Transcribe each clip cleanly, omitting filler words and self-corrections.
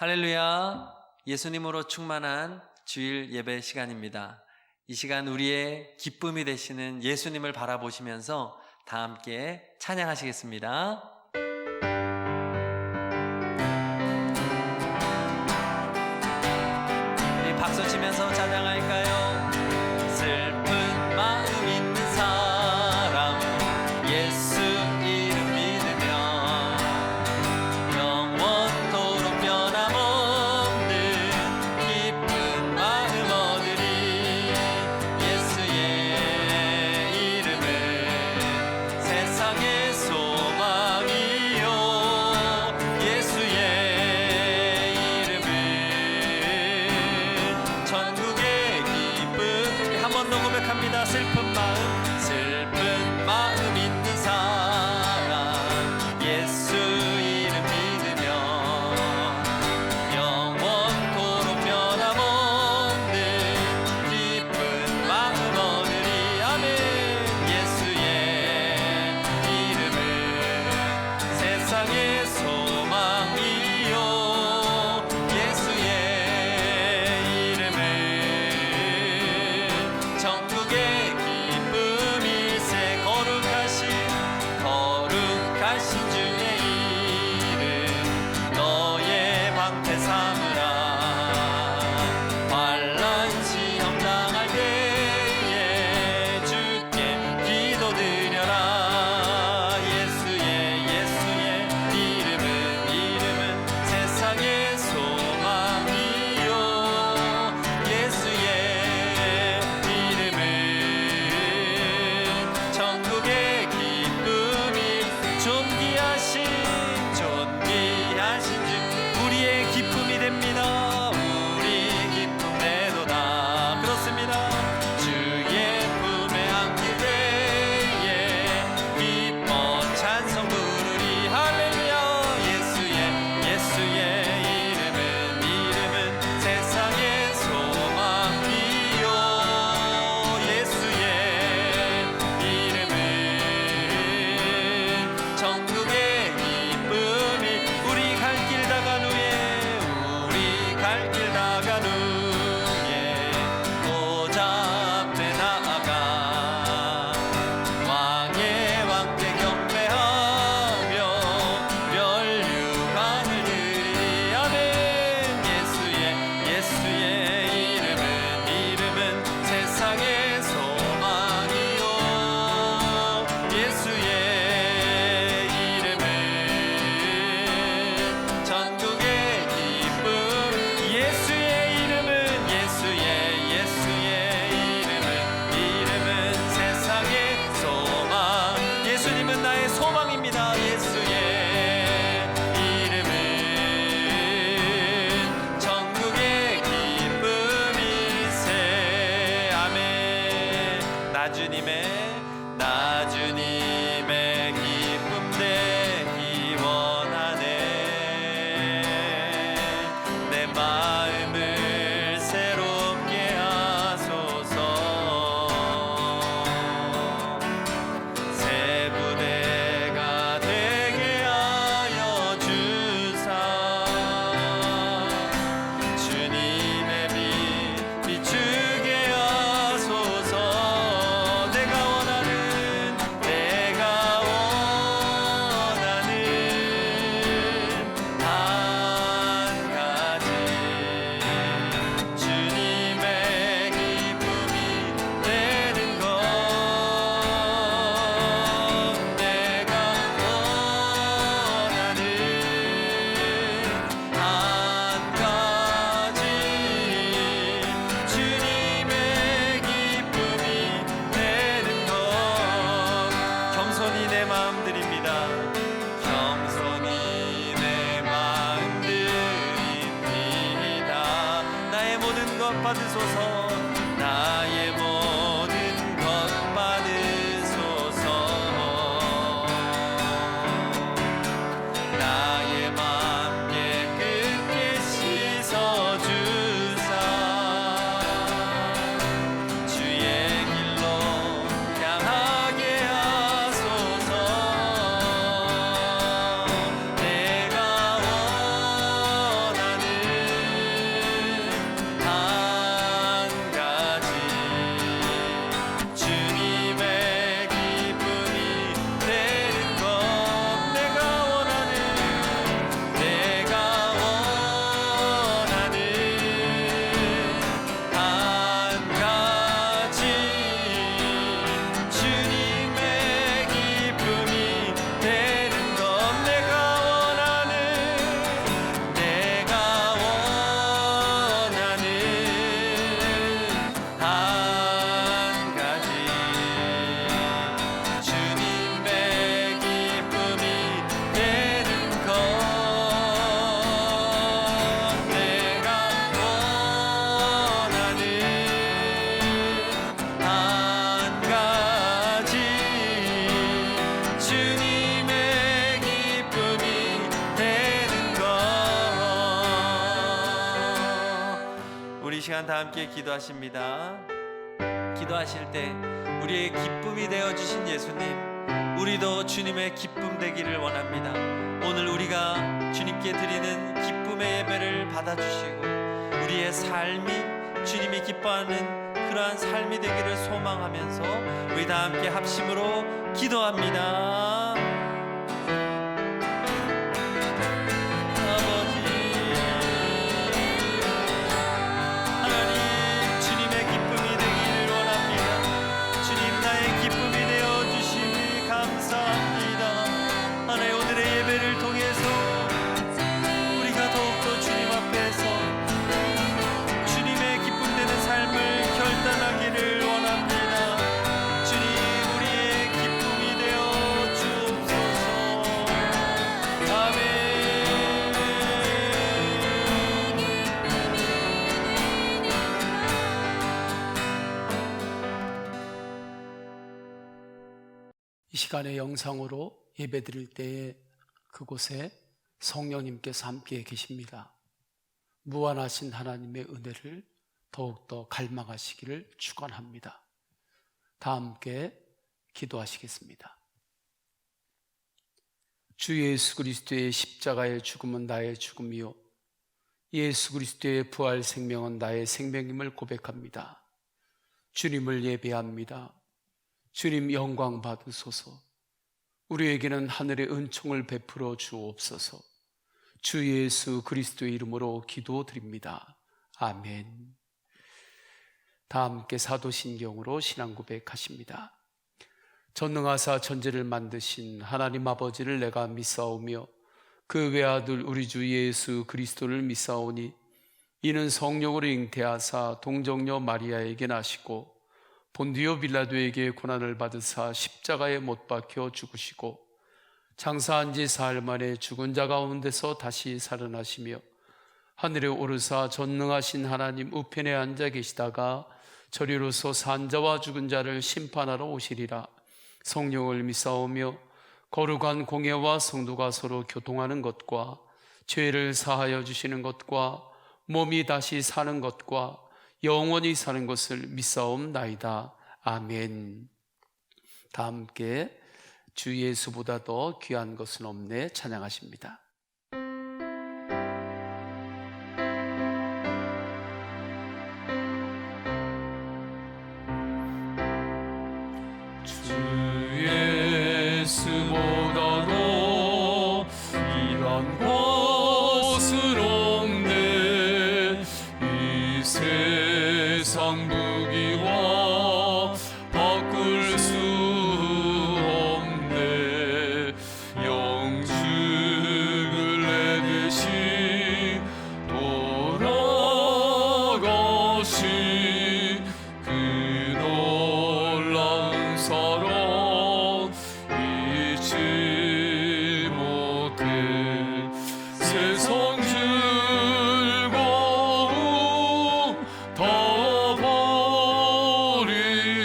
할렐루야, 예수님으로 충만한 주일 예배 시간입니다. 이 시간 우리의 기쁨이 되시는 예수님을 바라보시면서 다 함께 찬양하시겠습니다. 우리 박수 치면서 찬양할까요? 슬픈 마음 있는 사람은 예수 이름 믿으면 영원토록 변함없는 기쁜 마음 얻으리. 예수의 이름은 세상의 소망이요, 예수의 이름은 천국의 기쁨. 한 번 더 고백합니다. 슬픈 마음 있는 사람 예수 이름 믿으면 영원토록 변함없는 기쁜 마음 얻으리. 아멘. 예수의 이름은 세상의 소망이요, 예수의 이름은 천국의 기쁨일세. 거룩하신 주의 이름 너의 방패 삼으라. 환난 시험 당할 때에 주께 기도드려라. 예수의 이름은 세상의 소망이요, 예수의 이름은 천국의 기쁨이. 존귀하신 주 우리의 기쁨이 됩니다. 우리 기쁨 내도다. 그렇습니다. 주의 품에 안길 때에 기뻐 찬송 부르리. 할렐루야. 예수의 이름은 세상의 소망이요, 예수의 이름은 천국의 기쁨이. 우리 갈 길 나간 후에 보좌 앞에 나아가 왕의 왕께 경배하며 멸류관을 드리리. 아멘. 예수의 이름은 세상의 소망이요, 예수의 이름은 천국의 기쁨. 예수의 이름은 세상의 소망. 예수님은 나의 소망입니다. 예수의 이름은 천국의 기쁨일세. 아멘. 나주님의 기쁨 되기 원하네. 내 마음을 새롭게 하소서. 새 부대가 되게 하여 주사. 주님의 빛 비추게 하소서. 내가 원하는 한 가지 주님의 기쁨이 되는 것. 내가 원하는 한 가지 주님의 기쁨이 되는 것. 겸손히 내 마음 드립니다. 겸손히 내 마음 드립니다. 나의 모든 것 받으소서. 나의 모든 것 받으소서. 나의 마음 깨끗게 씻어주사. 주의 길로 향하게 하소서. 내가 원하는 주님의 기쁨이 되는 것. 우리 시간 다 함께 기도하십니다. 기도하실 때 우리의 기쁨이 되어주신 예수님, 우리도 주님의 기쁨 되기를 원합니다. 오늘 우리가 주님께 드리는 기쁨의 예배를 받아주시고 우리의 삶이 주님이 기뻐하는 그러한 삶이 되기를 소망하면서 우리 다 함께 합심으로 기도합니다. 아버지 하나님, 주님의 기쁨이 되기를 원합니다. 주님, 나의 기쁨이 되어주심을 감사합니다. 하나님, 오늘의 예배를 통해서 우리가 더욱더 주님 앞에서 주님의 기쁨 되는 삶을 결단하기를 원합니다. 주님, 우리의 기쁨이 되어 주옵소서. 아멘. 이 시간에 영상으로 예배드릴 때에 그곳에 성령님께서 함께 계십니다. 무한하신 하나님의 은혜를 더욱더 갈망하시기를 축원합니다. 다 함께 기도하시겠습니다. 주 예수 그리스도의 십자가의 죽음은 나의 죽음이요 예수 그리스도의 부활 생명은 나의 생명임을 고백합니다. 주님을 예배합니다. 주님 영광 받으소서. 우리에게는 하늘의 은총을 베풀어 주옵소서. 주 예수 그리스도의 이름으로 기도드립니다. 아멘. 다 함께 사도신경으로 신앙 고백하십니다. 전능하사 천지를 만드신 하나님 아버지를 내가 믿사오며 그 외아들 우리 주 예수 그리스도를 믿사오니 이는 성령으로 잉태하사 동정녀 마리아에게 나시고 본디오 빌라도에게 고난을 받으사 십자가에 못 박혀 죽으시고 장사한 지 사흘 만에 죽은 자 가운데서 다시 살아나시며 하늘에 오르사 전능하신 하나님 우편에 앉아 계시다가 저리로서 산 자와 죽은 자를 심판하러 오시리라. 성령을 믿사오며 거룩한 공예와 성도가 서로 교통하는 것과 죄를 사하여 주시는 것과 몸이 다시 사는 것과 영원히 사는 것을 믿사옵나이다. 아멘. 다 함께 주 예수보다 더 귀한 것은 없네 찬양하십니다. 주 예수보다도 귀한 것은 없네. 이 세상 무기와 바꿀 수 없네. 영죽을 내듯이 돌아가신 그 놀라운 사랑 잊지 못해. 세상 즐거움 다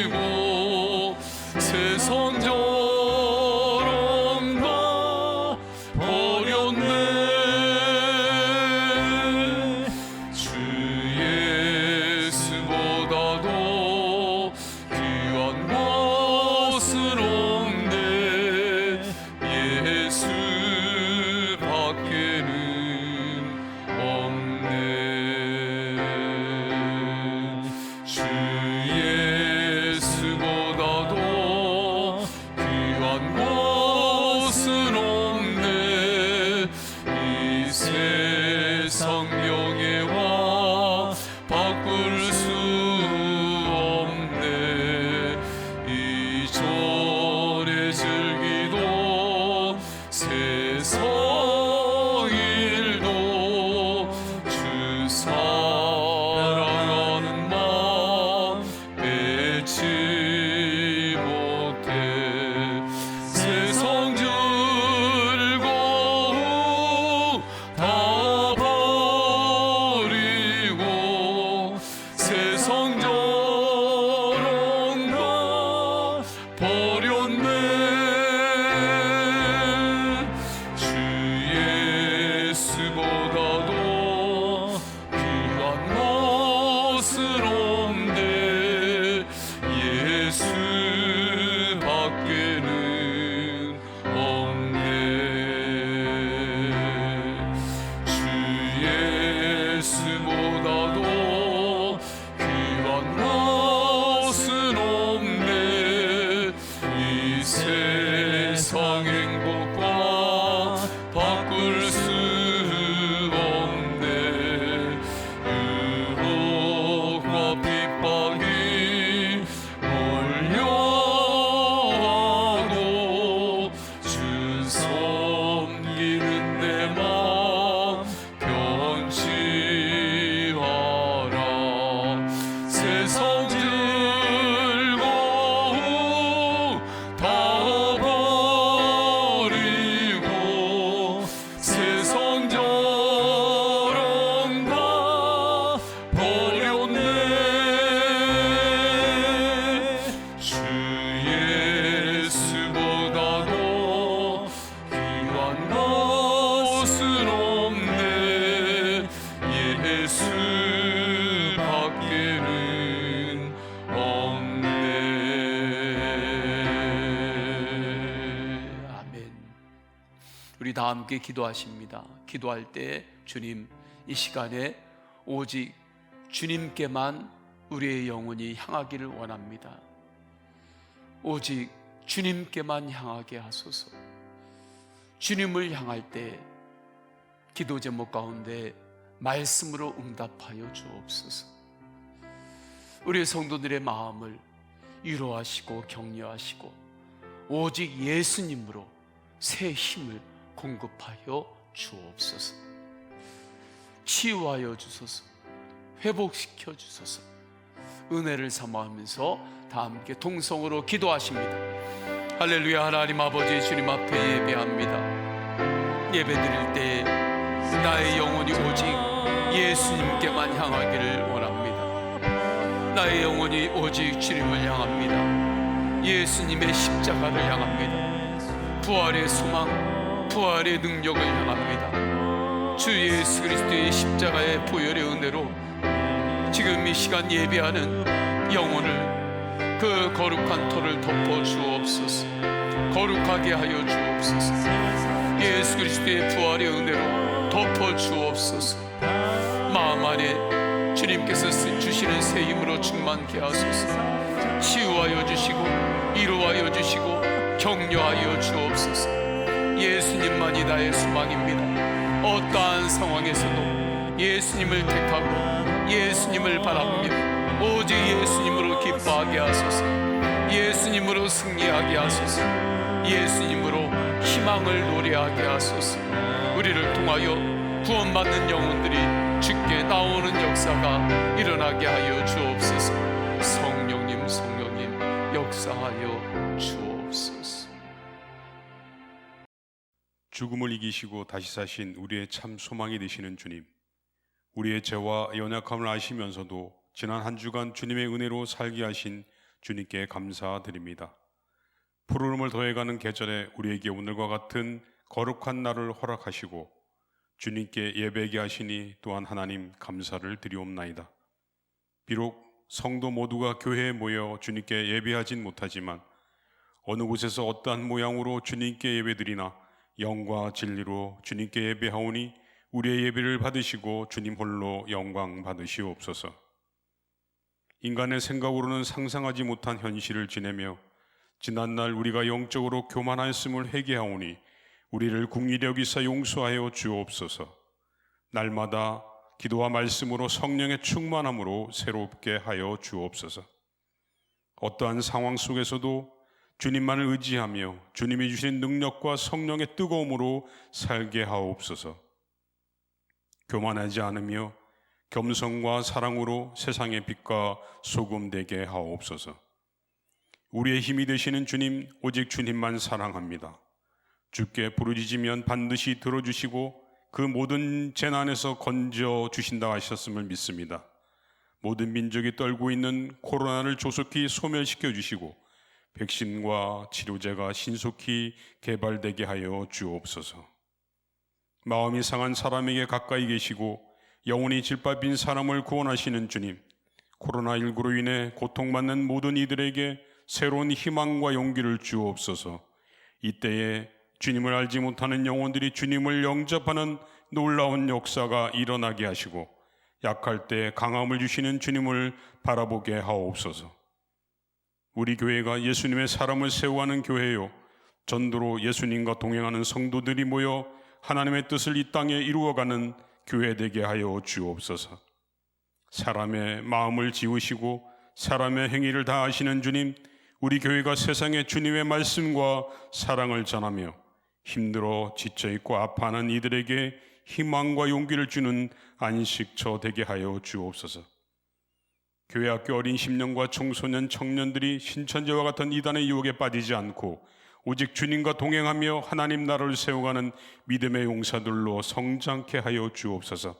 버리고 세상 자랑 다 버렸네. 주 예수보다도 귀한 것은 없네. 예수 밖에는 섬기는 내 마음 변치하라. 세상 즐거움 다 버리고 세상 자랑 다 버렸네. 주 예수보다도 귀한 것은 없네. 예수밖에는 없네. 아멘. 우리 다 함께 기도하십니다. 기도할 때 주님, 이 시간에 오직 주님께만 우리의 영혼이 향하기를 원합니다. 오직 주님께만 향하게 하소서. 주님을 향할 때 기도 제목 가운데 말씀으로 응답하여 주옵소서. 우리 성도들의 마음을 위로하시고 격려하시고 오직 예수님으로 새 힘을 공급하여 주옵소서. 치유하여 주소서. 회복시켜 주소서. 은혜를 사모하면서 다 함께 통성으로 기도하십니다. 할렐루야. 하나님 아버지, 주님 앞에 예배합니다. 예배드릴 때 나의 영혼이 오직 예수님께만 향하기를 원합니다. 나의 영혼이 오직 주님을 향합니다. 예수님의 십자가를 향합니다. 부활의 소망, 부활의 능력을 향합니다. 주 예수 그리스도의 십자가의 보혈의 은혜로 지금 이 시간 예배하는 영혼을 그 거룩한 터를 덮어 주옵소서. 거룩하게 하여 주옵소서. 예수 그리스도의 부활의 은혜로 덮어 주옵소서. 마음 안에 주님께서 주시는 새 힘으로 충만케 하소서. 치유하여 주시고 위로하여 주시고 격려하여 주옵소서. 예수님만이 나의 소망입니다. 어떠한 상황에서도 예수님을 택하고 예수님을 바라보며 오직 예수님으로 기뻐하게 하소서. 예수님으로 승리하게 하소서. 예수님으로 희망을 노래하게 하소서. 우리를 통하여 구원받는 영혼들이 주께 나오는 역사가 일어나게 하여 주옵소서. 성령님, 성령님 역사하여 주옵소서. 죽음을 이기시고 다시 사신 우리의 참 소망이 되시는 주님, 우리의 죄와 연약함을 아시면서도 지난 한 주간 주님의 은혜로 살게 하신 주님께 감사드립니다. 푸르름을 더해가는 계절에 우리에게 오늘과 같은 거룩한 날을 허락하시고 주님께 예배하게 하시니 또한 하나님 감사를 드리옵나이다. 비록 성도 모두가 교회에 모여 주님께 예배하진 못하지만 어느 곳에서 어떠한 모양으로 주님께 예배드리나 영과 진리로 주님께 예배하오니 우리의 예배를 받으시고 주님 홀로 영광 받으시옵소서. 인간의 생각으로는 상상하지 못한 현실을 지내며 지난날 우리가 영적으로 교만하였음을 회개하오니 우리를 긍휼히 여기사 용서하여 주옵소서. 날마다 기도와 말씀으로 성령의 충만함으로 새롭게 하여 주옵소서. 어떠한 상황 속에서도 주님만을 의지하며 주님이 주신 능력과 성령의 뜨거움으로 살게 하옵소서. 교만하지 않으며 겸손과 사랑으로 세상의 빛과 소금 되게 하옵소서. 우리의 힘이 되시는 주님, 오직 주님만 사랑합니다. 주께 부르짖으면 반드시 들어주시고 그 모든 재난에서 건져 주신다 하셨음을 믿습니다. 모든 민족이 떨고 있는 코로나를 조속히 소멸시켜 주시고 백신과 치료제가 신속히 개발되게 하여 주옵소서. 마음이 상한 사람에게 가까이 계시고 영혼이 질밥인 사람을 구원하시는 주님, 코로나19로 인해 고통받는 모든 이들에게 새로운 희망과 용기를 주옵소서. 이때에 주님을 알지 못하는 영혼들이 주님을 영접하는 놀라운 역사가 일어나게 하시고 약할 때 강함을 주시는 주님을 바라보게 하옵소서. 우리 교회가 예수님의 사람을 세워가는 교회요, 전도로 예수님과 동행하는 성도들이 모여 하나님의 뜻을 이 땅에 이루어가는 교회 되게 하여 주옵소서. 사람의 마음을 지우시고 사람의 행위를 다 아시는 주님, 우리 교회가 세상에 주님의 말씀과 사랑을 전하며 힘들어 지쳐있고 아파하는 이들에게 희망과 용기를 주는 안식처 되게 하여 주옵소서. 교회 학교 어린 심령과 청소년, 청년들이 신천지와 같은 이단의 유혹에 빠지지 않고 오직 주님과 동행하며 하나님 나라를 세워가는 믿음의 용사들로 성장케 하여 주옵소서.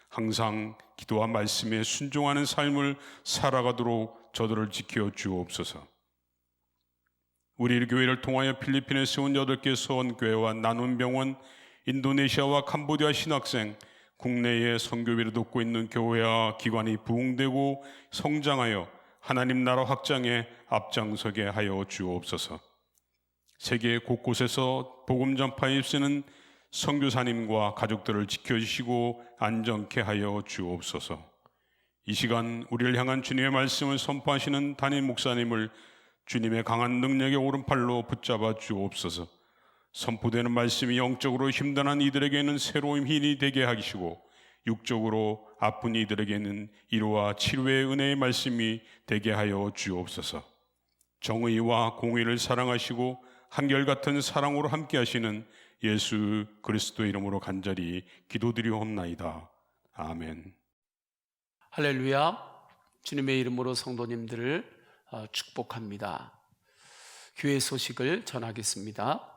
항상 기도와 말씀에 순종하는 삶을 살아가도록 저들을 지켜 주옵소서. 우리 교회를 통하여 필리핀에 세운 8개 서원교회와 나눔병원, 인도네시아와 캄보디아 신학생, 국내에 선교비를 돕고 있는 교회와 기관이 부흥되고 성장하여 하나님 나라 확장에 앞장서게 하여 주옵소서. 세계 곳곳에서 복음 전파에 쓰는 선교사님과 가족들을 지켜주시고 안정케 하여 주옵소서. 이 시간 우리를 향한 주님의 말씀을 선포하시는 담임 목사님을 주님의 강한 능력의 오른팔로 붙잡아 주옵소서. 선포되는 말씀이 영적으로 힘든한 이들에게는 새로운 힘이 되게 하시고 육적으로 아픈 이들에게는 위로와 치료의 은혜의 말씀이 되게 하여 주옵소서. 정의와 공의를 사랑하시고 한결같은 사랑으로 함께 하시는 예수 그리스도의 이름으로 간절히 기도드리옵나이다. 아멘. 할렐루야. 주님의 이름으로 성도님들을 축복합니다. 교회 소식을 전하겠습니다.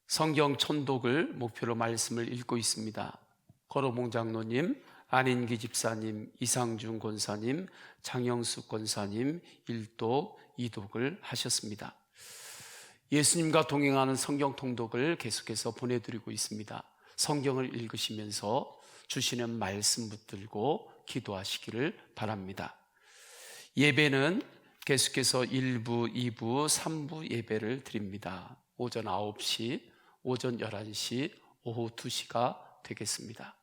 성경 천독을 목표로 말씀을 읽고 있습니다. 거로봉 장로님, 안인기 집사님, 이상준 권사님, 장영숙 권사님 1독, 2독을 하셨습니다. 예수님과 동행하는 성경 통독을 계속해서 보내드리고 있습니다. 성경을 읽으시면서 주시는 말씀 붙들고 기도하시기를 바랍니다. 예배는 계속해서 1부, 2부, 3부 예배를 드립니다. 오전 9시, 오전 11시, 오후 2시가 되겠습니다.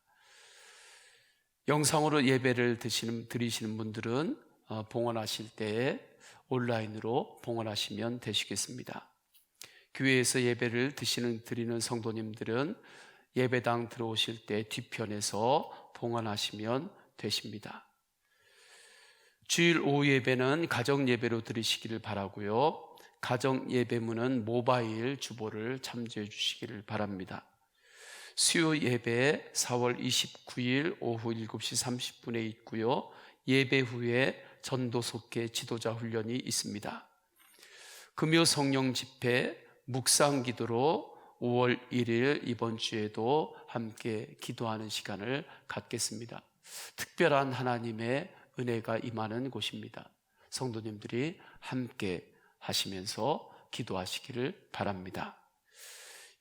영상으로 예배를 드리시는 분들은 봉헌하실 때 온라인으로 봉헌하시면 되시겠습니다. 교회에서 예배를 드리는 성도님들은 예배당 들어오실 때 뒤편에서 봉헌하시면 되십니다. 주일 오후 예배는 가정 예배로 드리시기를 바라고요. 가정 예배문은 모바일 주보를 참조해 주시기를 바랍니다. 수요 예배 4월 29일 오후 7시 30분에 있고요. 예배 후에 전도 속회 지도자 훈련이 있습니다. 금요 성령 집회 묵상 기도로 5월 1일 이번 주에도 함께 기도하는 시간을 갖겠습니다. 특별한 하나님의 은혜가 임하는 곳입니다. 성도님들이 함께 하시면서 기도하시기를 바랍니다.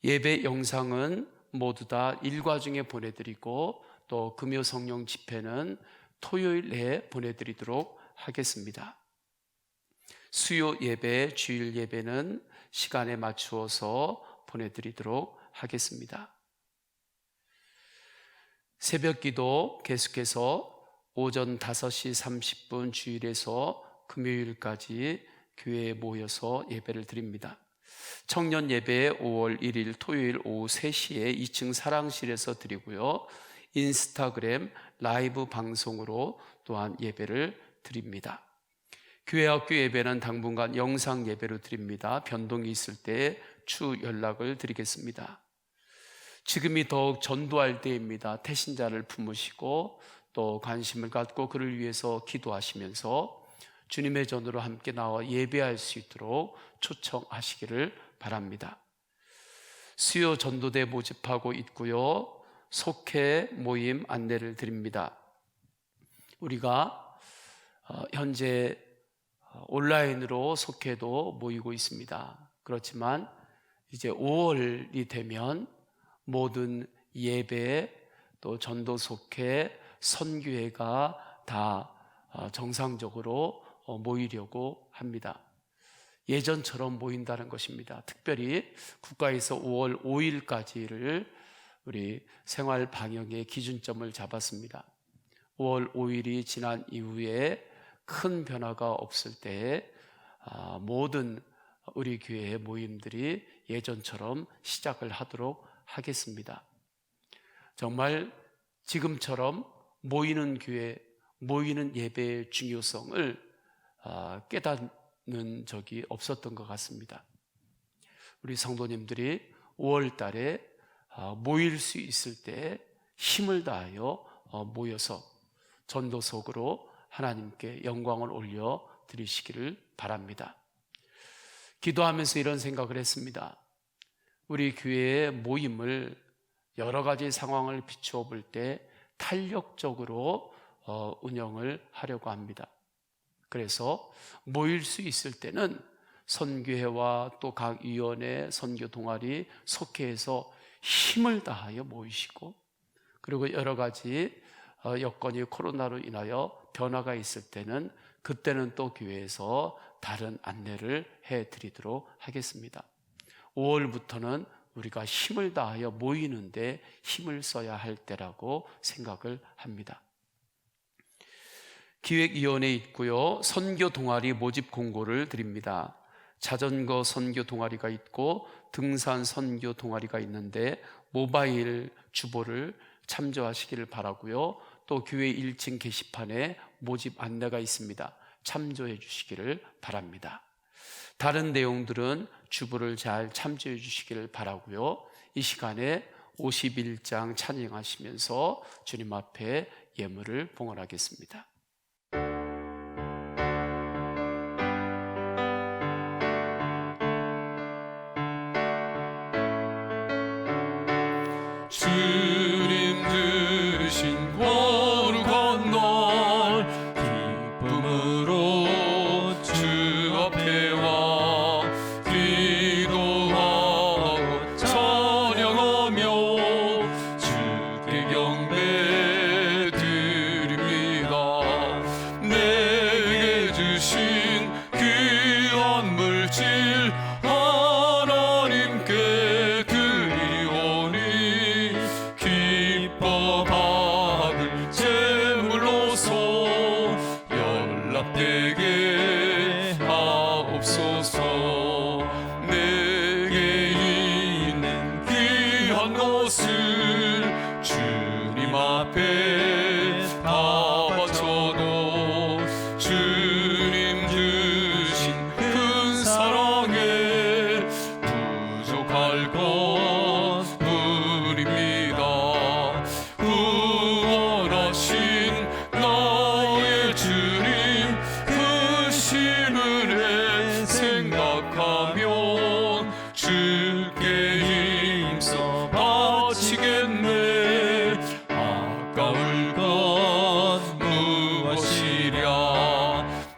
예배 영상은 모두 다 일과 중에 보내드리고 또 금요 성령 집회는 토요일 내에 보내드리도록 하겠습니다. 수요 예배, 주일 예배는 시간에 맞추어서 보내드리도록 하겠습니다. 새벽 기도 계속해서 오전 5시 30분 주일에서 금요일까지 교회에 모여서 예배를 드립니다. 청년 예배 5월 1일 토요일 오후 3시에 2층 사랑실에서 드리고요. 인스타그램 라이브 방송으로 또한 예배를 드립니다. 교회 학교 예배는 당분간 영상 예배로 드립니다. 변동이 있을 때 추후 연락을 드리겠습니다. 지금이 더욱 전도할 때입니다. 태신자를 품으시고 또 관심을 갖고 그를 위해서 기도하시면서 주님의 전으로 함께 나와 예배할 수 있도록 초청하시기를 바랍니다. 수요 전도대 모집하고 있고요. 속회 모임 안내를 드립니다. 우리가 현재 온라인으로 속회도 모이고 있습니다. 그렇지만 이제 5월이 되면 모든 예배 또 전도 속회 선교회가 다 정상적으로 모이려고 합니다. 예전처럼 모인다는 것입니다. 특별히 국가에서 5월 5일까지를 우리 생활 방역의 기준점을 잡았습니다. 5월 5일이 지난 이후에 큰 변화가 없을 때 모든 우리 교회의 모임들이 예전처럼 시작을 하도록 하겠습니다. 정말 지금처럼 모이는 교회, 모이는 예배의 중요성을 깨닫는 적이 없었던 것 같습니다. 우리 성도님들이 5월 달에 모일 수 있을 때 힘을 다하여 모여서 전도석으로 하나님께 영광을 올려 드리시기를 바랍니다. 기도하면서 이런 생각을 했습니다. 우리 교회의 모임을 여러 가지 상황을 비추어 볼 때 탄력적으로 운영을 하려고 합니다. 그래서 모일 수 있을 때는 선교회와 또 각 위원회, 선교 동아리, 속회에서 힘을 다하여 모이시고, 그리고 여러 가지 여건이 코로나로 인하여 변화가 있을 때는 그때는 또 교회에서 다른 안내를 해드리도록 하겠습니다. 5월부터는 우리가 힘을 다하여 모이는데 힘을 써야 할 때라고 생각을 합니다. 기획위원회에 있고요, 선교 동아리 모집 공고를 드립니다. 자전거 선교 동아리가 있고 등산 선교 동아리가 있는데 모바일 주보를 참조하시기를 바라고요. 또 교회 1층 게시판에 모집 안내가 있습니다. 참조해 주시기를 바랍니다. 다른 내용들은 주보를 잘 참조해 주시기를 바라고요. 이 시간에 51장 찬양하시면서 주님 앞에 예물을 봉헌하겠습니다. 주님 드신 고루 건널 기쁨으로 주 앞에 와 기도하고 찬양하며 주께 경배 드립니다. 내게 주신 귀한 물질 하나님께 드리오니 기뻐 받을 제물로서 연락되게 하옵소서. 내게 있는 귀한 것을 주님 앞에 다 바쳐도 주님 주신 큰 사랑에 부족할 것 뿐입니다. 구원하신 나의 주님 크신 은혜 생각하면 주께 힘써 바치겠네. 아까울 것 무엇이랴.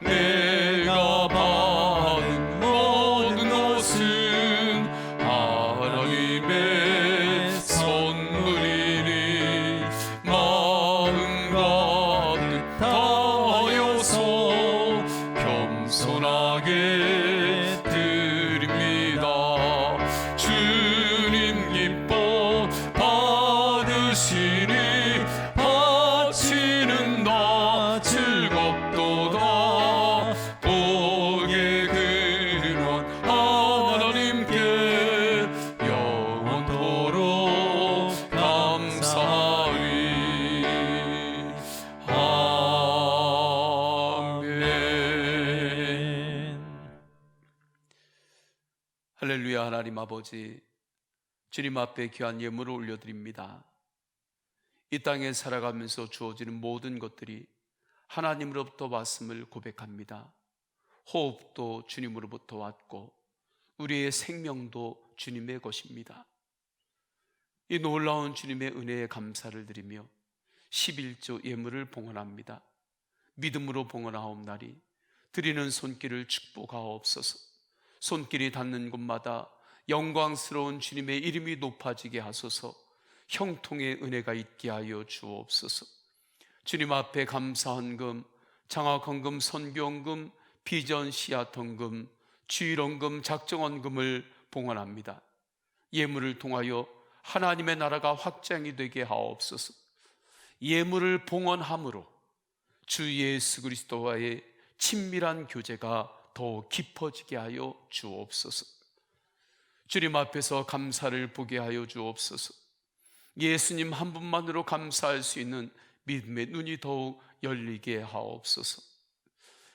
내가 받은 모든 것은 하나님의 선물이니 마음 가득 다하여서 겸손하게 드립니다. 주님 기뻐 받으시니 바치는 나 즐겁도다. 복의 근원 하나님께 영원토록 감사하리. 아멘. 할렐루야. 하나님 아버지, 주님 앞에 귀한 예물을 올려드립니다. 이 땅에 살아가면서 주어지는 모든 것들이 하나님으로부터 왔음을 고백합니다. 호흡도 주님으로부터 왔고 우리의 생명도 주님의 것입니다. 이 놀라운 주님의 은혜에 감사를 드리며 11조 예물을 봉헌합니다. 믿음으로 봉헌하옵나니 드리는 손길을 축복하옵소서. 손길이 닿는 곳마다 영광스러운 주님의 이름이 높아지게 하소서. 형통의 은혜가 있게 하여 주옵소서. 주님 앞에 감사헌금, 장학헌금, 선교헌금, 비전 씨앗헌금, 주일헌금, 작정헌금을 봉헌합니다. 예물을 통하여 하나님의 나라가 확장이 되게 하옵소서. 예물을 봉헌함으로 주 예수 그리스도와의 친밀한 교제가 더 깊어지게 하여 주옵소서. 주님 앞에서 감사를 보게 하여 주옵소서. 예수님 한 분만으로 감사할 수 있는 믿음의 눈이 더욱 열리게 하옵소서.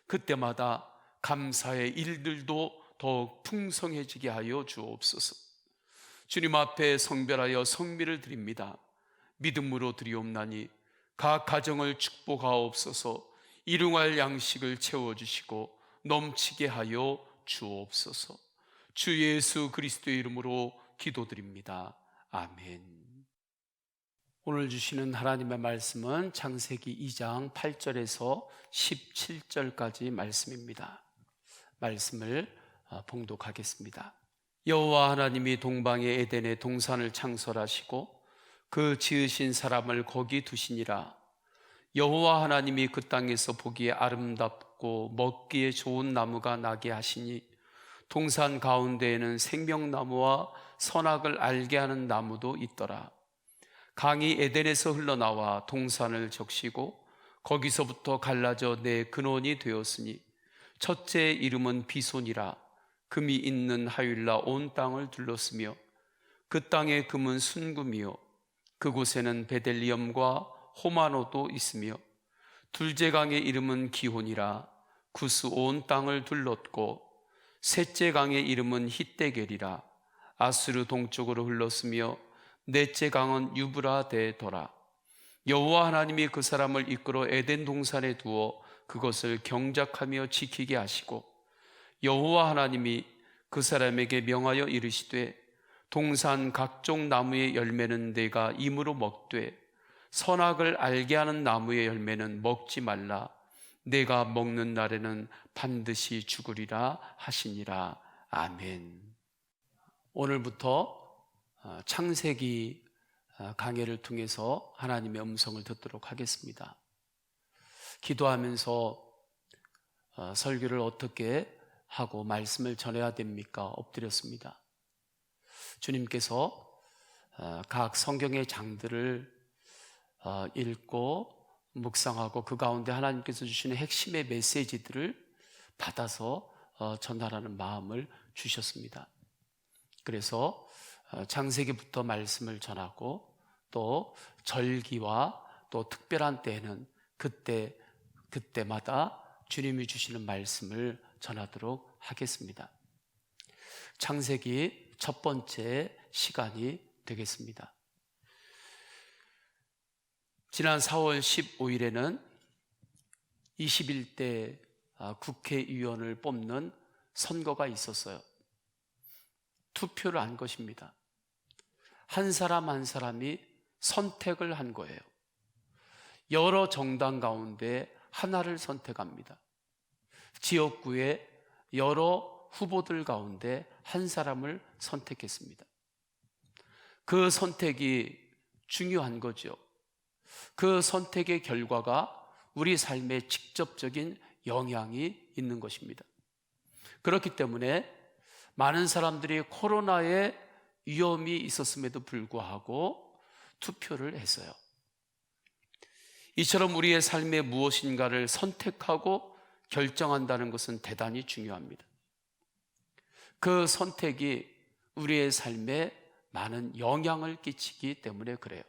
그때마다 감사의 일들도 더욱 풍성해지게 하여 주옵소서. 주님 앞에 성별하여 성미를 드립니다. 믿음으로 드리옵나니 각 가정을 축복하옵소서. 일용할 양식을 채워주시고 넘치게 하여 주옵소서. 주 예수 그리스도의 이름으로 기도드립니다. 아멘. 오늘 주시는 하나님의 말씀은 창세기 2장 8절에서 17절까지 말씀입니다. 말씀을 봉독하겠습니다. 여호와 하나님이 동방의 에덴에 동산을 창설하시고 그 지으신 사람을 거기 두시니라. 여호와 하나님이 그 땅에서 보기에 아름답고 먹기에 좋은 나무가 나게 하시니 동산 가운데에는 생명나무와 선악을 알게 하는 나무도 있더라. 강이 에덴에서 흘러나와 동산을 적시고 거기서부터 갈라져 네 근원이 되었으니 첫째 이름은 비손이라. 금이 있는 하윌라 온 땅을 둘렀으며 그 땅의 금은 순금이요 그곳에는 베델리엄과 호마노도 있으며 둘째 강의 이름은 기혼이라. 구스 온 땅을 둘렀고 셋째 강의 이름은 히데겔이라. 아수르 동쪽으로 흘렀으며 넷째 강은 유브라데더라. 여호와 하나님이 그 사람을 이끌어 에덴 동산에 두어 그것을 경작하며 지키게 하시고 여호와 하나님이 그 사람에게 명하여 이르시되 동산 각종 나무의 열매는 내가 임으로 먹되 선악을 알게 하는 나무의 열매는 먹지 말라. 내가 먹는 날에는 반드시 죽으리라 하시니라. 아멘. 오늘부터 창세기 강해를 통해서 하나님의 음성을 듣도록 하겠습니다. 기도하면서 설교를 어떻게 하고 말씀을 전해야 됩니까? 엎드렸습니다. 주님께서 각 성경의 장들을 읽고 묵상하고 그 가운데 하나님께서 주시는 핵심의 메시지들을 받아서 전달하는 마음을 주셨습니다. 그래서 창세기부터 말씀을 전하고 또 절기와 또 특별한 때에는 그때마다 주님이 주시는 말씀을 전하도록 하겠습니다. 창세기 첫 번째 시간이 되겠습니다. 지난 4월 15일에는 21대 국회의원을 뽑는 선거가 있었어요. 투표를 한 것입니다. 한 사람 한 사람이 선택을 한 거예요. 여러 정당 가운데 하나를 선택합니다. 지역구의 여러 후보들 가운데 한 사람을 선택했습니다. 그 선택이 중요한 거죠. 그 선택의 결과가 우리 삶에 직접적인 영향이 있는 것입니다. 그렇기 때문에 많은 사람들이 코로나에 위험이 있었음에도 불구하고 투표를 했어요. 이처럼 우리의 삶에 무엇인가를 선택하고 결정한다는 것은 대단히 중요합니다. 그 선택이 우리의 삶에 많은 영향을 끼치기 때문에 그래요.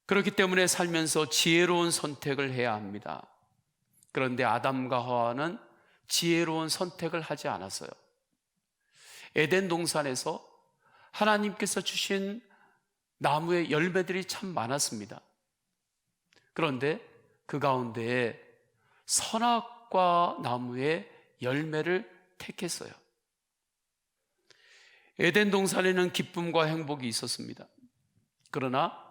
그렇기 때문에 살면서 지혜로운 선택을 해야 합니다. 그런데 아담과 하와는 지혜로운 선택을 하지 않았어요. 에덴 동산에서 하나님께서 주신 나무의 열매들이 참 많았습니다. 그런데 그 가운데에 선악과 나무의 열매를 택했어요. 에덴 동산에는 기쁨과 행복이 있었습니다. 그러나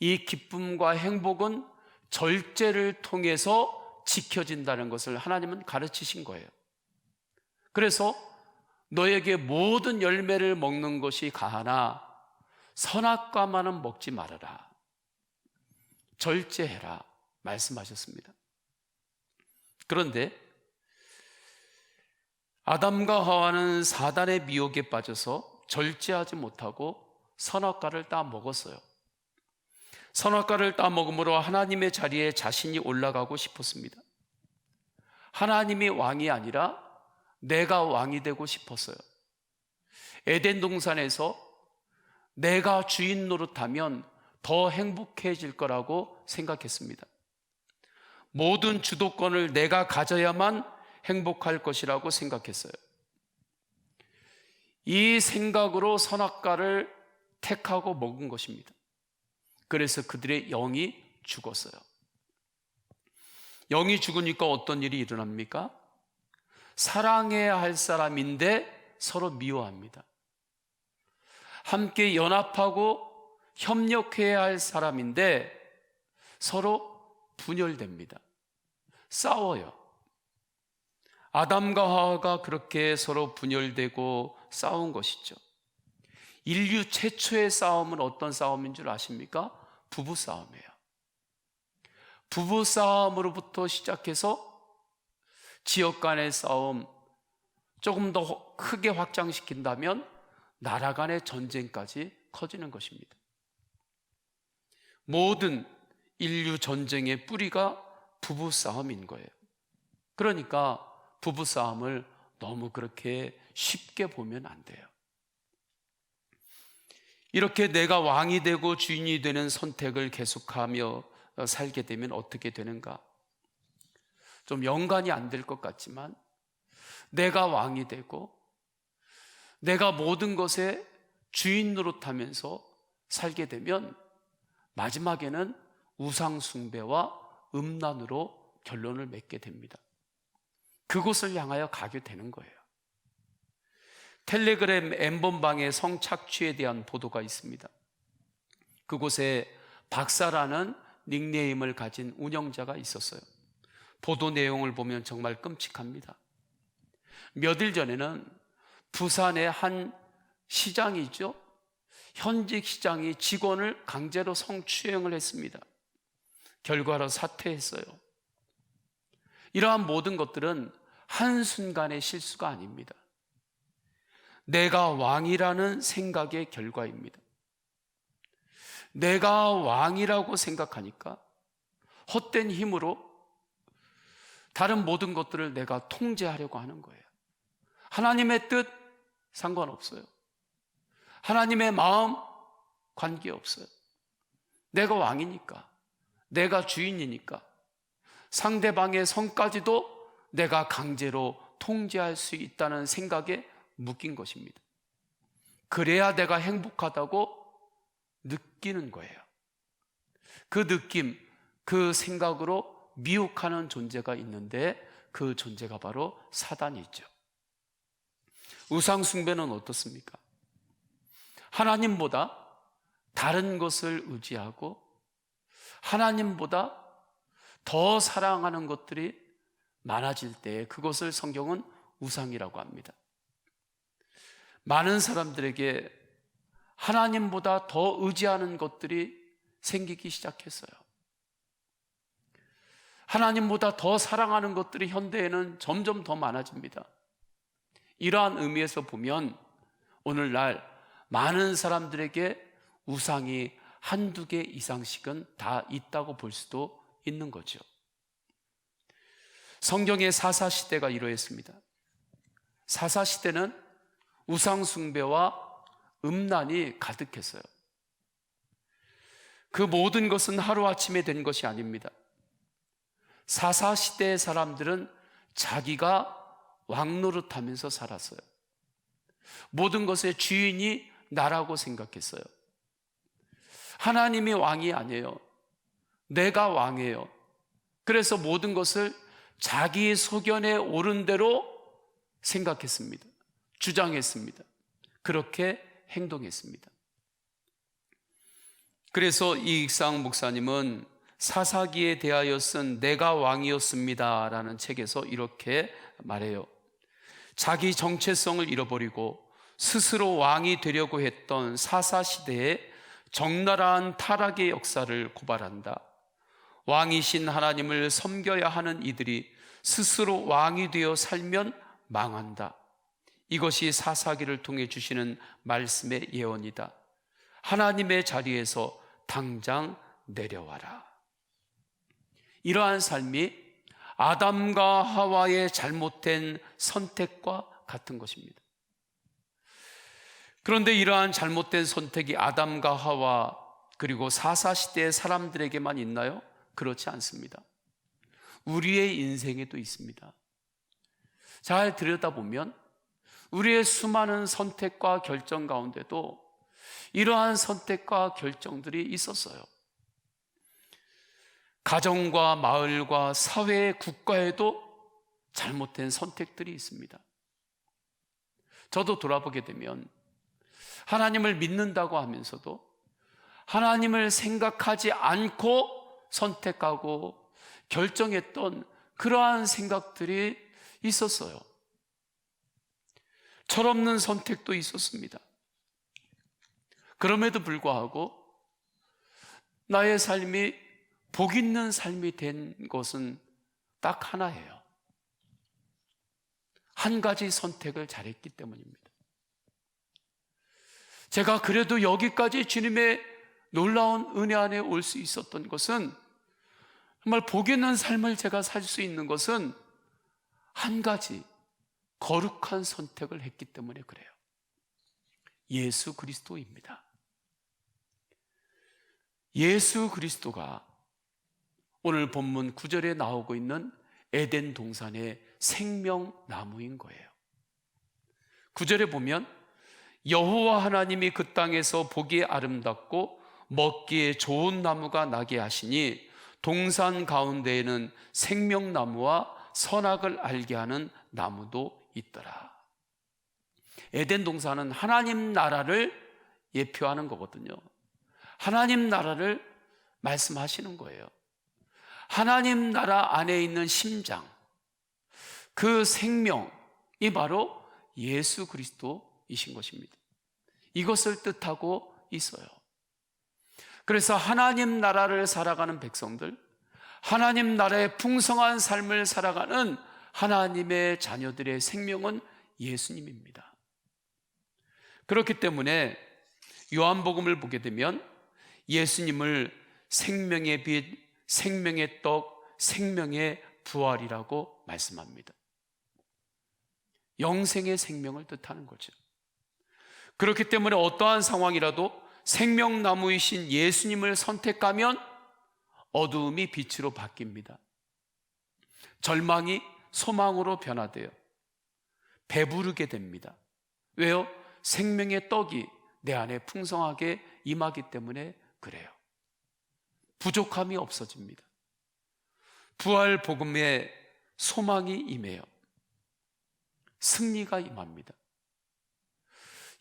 이 기쁨과 행복은 절제를 통해서 지켜진다는 것을 하나님은 가르치신 거예요. 그래서 너에게 모든 열매를 먹는 것이 가하나 선악과만은 먹지 말아라. 절제해라 말씀하셨습니다. 그런데 아담과 하와는 사단의 미혹에 빠져서 절제하지 못하고 선악과를 따 먹었어요. 선악과를 따 먹음으로 하나님의 자리에 자신이 올라가고 싶었습니다. 하나님이 왕이 아니라 내가 왕이 되고 싶었어요. 에덴 동산에서 내가 주인 노릇하면 더 행복해질 거라고 생각했습니다. 모든 주도권을 내가 가져야만 행복할 것이라고 생각했어요. 이 생각으로 선악과를 택하고 먹은 것입니다. 그래서 그들의 영이 죽었어요. 영이 죽으니까 어떤 일이 일어납니까? 사랑해야 할 사람인데 서로 미워합니다. 함께 연합하고 협력해야 할 사람인데 서로 분열됩니다. 싸워요. 아담과 하와가 그렇게 서로 분열되고 싸운 것이죠. 인류 최초의 싸움은 어떤 싸움인 줄 아십니까? 부부싸움이에요. 부부싸움으로부터 시작해서 지역 간의 싸움, 조금 더 크게 확장시킨다면 나라 간의 전쟁까지 커지는 것입니다. 모든 인류 전쟁의 뿌리가 부부싸움인 거예요. 그러니까 부부싸움을 너무 그렇게 쉽게 보면 안 돼요. 이렇게 내가 왕이 되고 주인이 되는 선택을 계속하며 살게 되면 어떻게 되는가? 좀 연관이 안 될 것 같지만 내가 왕이 되고 내가 모든 것의 주인 노릇하면서 살게 되면 마지막에는 우상 숭배와 음란으로 결론을 맺게 됩니다. 그곳을 향하여 가게 되는 거예요. 텔레그램 N번방의 성착취에 대한 보도가 있습니다. 그곳에 박사라는 닉네임을 가진 운영자가 있었어요. 보도 내용을 보면 정말 끔찍합니다. 몇 일 전에는 부산의 한 시장이죠. 현직 시장이 직원을 강제로 성추행을 했습니다. 결과로 사퇴했어요. 이러한 모든 것들은 한순간의 실수가 아닙니다. 내가 왕이라는 생각의 결과입니다. 내가 왕이라고 생각하니까 헛된 힘으로 다른 모든 것들을 내가 통제하려고 하는 거예요. 하나님의 뜻 상관없어요. 하나님의 마음 관계없어요. 내가 왕이니까, 내가 주인이니까 상대방의 성까지도 내가 강제로 통제할 수 있다는 생각에 묶인 것입니다. 그래야 내가 행복하다고 느끼는 거예요. 그 느낌, 그 생각으로 미혹하는 존재가 있는데 그 존재가 바로 사단이죠. 우상 숭배는 어떻습니까? 하나님보다 다른 것을 의지하고 하나님보다 더 사랑하는 것들이 많아질 때 그것을 성경은 우상이라고 합니다. 많은 사람들에게 하나님보다 더 의지하는 것들이 생기기 시작했어요. 하나님보다 더 사랑하는 것들이 현대에는 점점 더 많아집니다. 이러한 의미에서 보면 오늘날 많은 사람들에게 우상이 한두 개 이상씩은 다 있다고 볼 수도 있는 거죠. 성경의 사사시대가 이러했습니다. 사사시대는 우상 숭배와 음란이 가득했어요. 그 모든 것은 하루아침에 된 것이 아닙니다. 사사시대의 사람들은 자기가 왕노릇하면서 살았어요. 모든 것의 주인이 나라고 생각했어요. 하나님이 왕이 아니에요. 내가 왕이에요. 그래서 모든 것을 자기 소견에 옳은 대로 생각했습니다. 주장했습니다. 그렇게 행동했습니다. 그래서 이익상 목사님은 사사기에 대하여 쓴 내가 왕이었습니다 라는 책에서 이렇게 말해요. 자기 정체성을 잃어버리고 스스로 왕이 되려고 했던 사사시대의 적나라한 타락의 역사를 고발한다. 왕이신 하나님을 섬겨야 하는 이들이 스스로 왕이 되어 살면 망한다. 이것이 사사기를 통해 주시는 말씀의 예언이다. 하나님의 자리에서 당장 내려와라. 이러한 삶이 아담과 하와의 잘못된 선택과 같은 것입니다. 그런데 이러한 잘못된 선택이 아담과 하와 그리고 사사시대의 사람들에게만 있나요? 그렇지 않습니다. 우리의 인생에도 있습니다. 잘 들여다보면 우리의 수많은 선택과 결정 가운데도 이러한 선택과 결정들이 있었어요. 가정과 마을과 사회, 국가에도 잘못된 선택들이 있습니다. 저도 돌아보게 되면 하나님을 믿는다고 하면서도 하나님을 생각하지 않고 선택하고 결정했던 그러한 생각들이 있었어요. 철없는 선택도 있었습니다. 그럼에도 불구하고 나의 삶이 복 있는 삶이 된 것은 딱 하나예요. 한 가지 선택을 잘했기 때문입니다. 제가 그래도 여기까지 주님의 놀라운 은혜 안에 올 수 있었던 것은, 정말 복 있는 삶을 제가 살 수 있는 것은 한 가지 거룩한 선택을 했기 때문에 그래요. 예수 그리스도입니다. 예수 그리스도가 오늘 본문 9절에 나오고 있는 에덴 동산의 생명나무인 거예요. 9절에 보면 여호와 하나님이 그 땅에서 보기에 아름답고 먹기에 좋은 나무가 나게 하시니 동산 가운데에는 생명나무와 선악을 알게 하는 나무도 있더라. 에덴 동산은 하나님 나라를 예표하는 거거든요. 하나님 나라를 말씀하시는 거예요. 하나님 나라 안에 있는 심장, 그 생명이 바로 예수 그리스도이신 것입니다. 이것을 뜻하고 있어요. 그래서 하나님 나라를 살아가는 백성들, 하나님 나라의 풍성한 삶을 살아가는 하나님의 자녀들의 생명은 예수님입니다. 그렇기 때문에 요한복음을 보게 되면 예수님을 생명의 빛, 생명의 떡, 생명의 부활이라고 말씀합니다. 영생의 생명을 뜻하는 거죠. 그렇기 때문에 어떠한 상황이라도 생명나무이신 예수님을 선택하면 어두움이 빛으로 바뀝니다. 절망이 소망으로 변화돼요. 배부르게 됩니다. 왜요? 생명의 떡이 내 안에 풍성하게 임하기 때문에 그래요. 부족함이 없어집니다. 부활 복음에 소망이 임해요. 승리가 임합니다.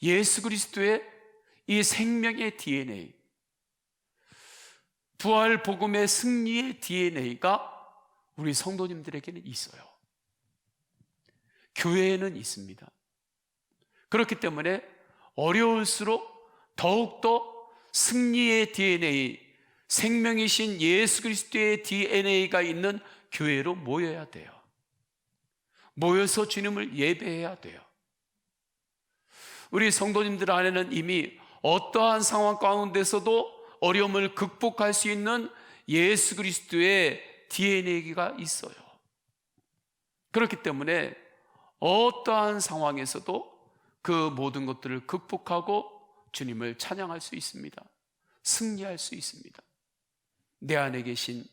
예수 그리스도의 이 생명의 DNA, 부활 복음의 승리의 DNA가 우리 성도님들에게는 있어요. 교회에는 있습니다. 그렇기 때문에 어려울수록 더욱더 승리의 DNA, 생명이신 예수 그리스도의 DNA가 있는 교회로 모여야 돼요. 모여서 주님을 예배해야 돼요. 우리 성도님들 안에는 이미 어떠한 상황 가운데서도 어려움을 극복할 수 있는 예수 그리스도의 DNA가 있어요. 그렇기 때문에 어떠한 상황에서도 그 모든 것들을 극복하고 주님을 찬양할 수 있습니다. 승리할 수 있습니다. 내 안에 계신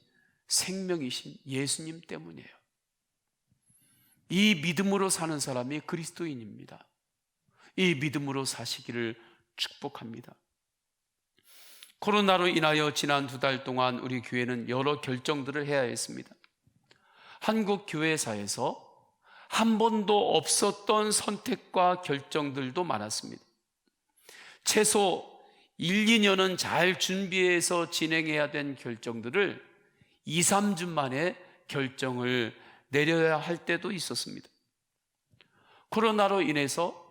생명이신 예수님 때문이에요. 이 믿음으로 사는 사람이 그리스도인입니다. 이 믿음으로 사시기를 축복합니다. 코로나로 인하여 지난 2달 동안 우리 교회는 여러 결정들을 해야 했습니다. 한국 교회사에서 한 번도 없었던 선택과 결정들도 많았습니다. 최소 1, 2년은 잘 준비해서 진행해야 된 결정들을 2, 3주 만에 결정을 내려야 할 때도 있었습니다. 코로나로 인해서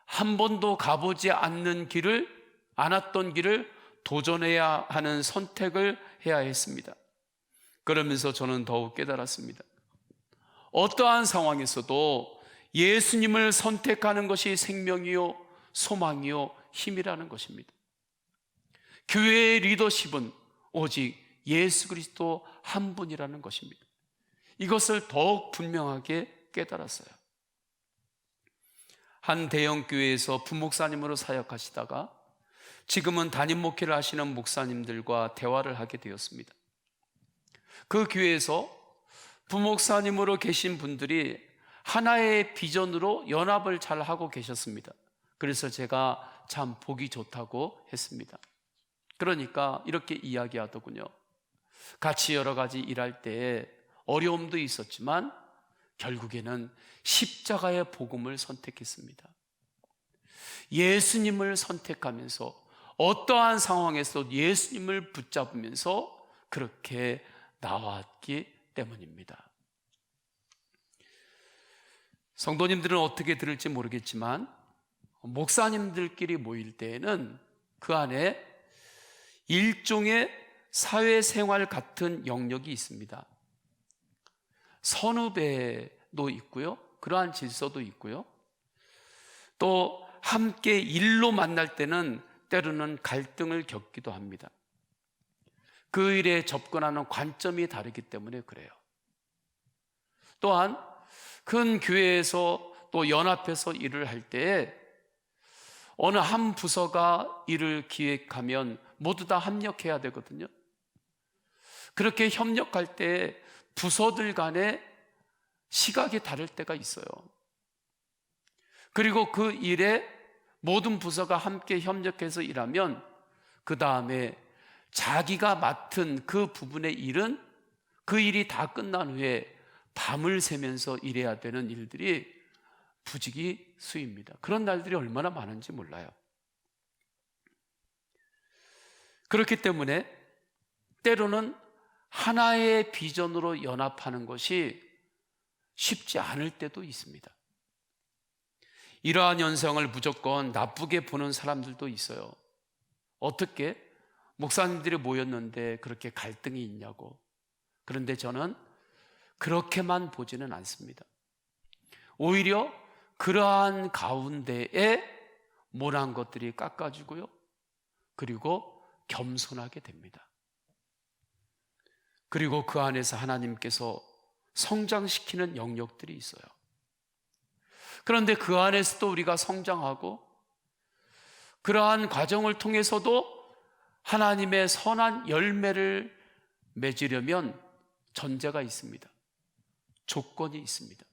한 번도 가보지 않았던 길을 도전해야 하는 선택을 해야 했습니다. 그러면서 저는 더욱 깨달았습니다. 어떠한 상황에서도 예수님을 선택하는 것이 생명이요, 소망이요, 힘이라는 것입니다. 교회의 리더십은 오직 예수 그리스도 한 분이라는 것입니다. 이것을 더욱 분명하게 깨달았어요. 한 대형 교회에서 부목사님으로 사역하시다가 지금은 담임 목회를 하시는 목사님들과 대화를 하게 되었습니다. 그 교회에서 부목사님으로 계신 분들이 하나의 비전으로 연합을 잘 하고 계셨습니다. 그래서 제가 참 보기 좋다고 했습니다. 그러니까 이렇게 이야기하더군요. 같이 여러 가지 일할 때 어려움도 있었지만 결국에는 십자가의 복음을 선택했습니다. 예수님을 선택하면서 어떠한 상황에서 예수님을 붙잡으면서 그렇게 나왔기 때문입니다. 성도님들은 어떻게 들을지 모르겠지만 목사님들끼리 모일 때에는 그 안에 일종의 사회생활 같은 영역이 있습니다. 선후배도 있고요. 그러한 질서도 있고요. 또 함께 일로 만날 때는 때로는 갈등을 겪기도 합니다. 그 일에 접근하는 관점이 다르기 때문에 그래요. 또한 큰 교회에서 또 연합해서 일을 할 때에 어느 한 부서가 일을 기획하면 모두 다 협력해야 되거든요. 그렇게 협력할 때 부서들 간에 시각이 다를 때가 있어요. 그리고 그 일에 모든 부서가 함께 협력해서 일하면 그 다음에 자기가 맡은 그 부분의 일은 그 일이 다 끝난 후에 밤을 새면서 일해야 되는 일들이 부지기수입니다. 그런 날들이 얼마나 많은지 몰라요. 그렇기 때문에 때로는 하나의 비전으로 연합하는 것이 쉽지 않을 때도 있습니다. 이러한 현상을 무조건 나쁘게 보는 사람들도 있어요. 어떻게? 목사님들이 모였는데 그렇게 갈등이 있냐고. 그런데 저는 그렇게만 보지는 않습니다. 오히려 그러한 가운데에 모난 것들이 깎아주고요. 그리고 겸손하게 됩니다. 그리고 그 안에서 하나님께서 성장시키는 영역들이 있어요. 그런데 그 안에서도 우리가 성장하고 그러한 과정을 통해서도 하나님의 선한 열매를 맺으려면 전제가 있습니다. 조건이 있습니다.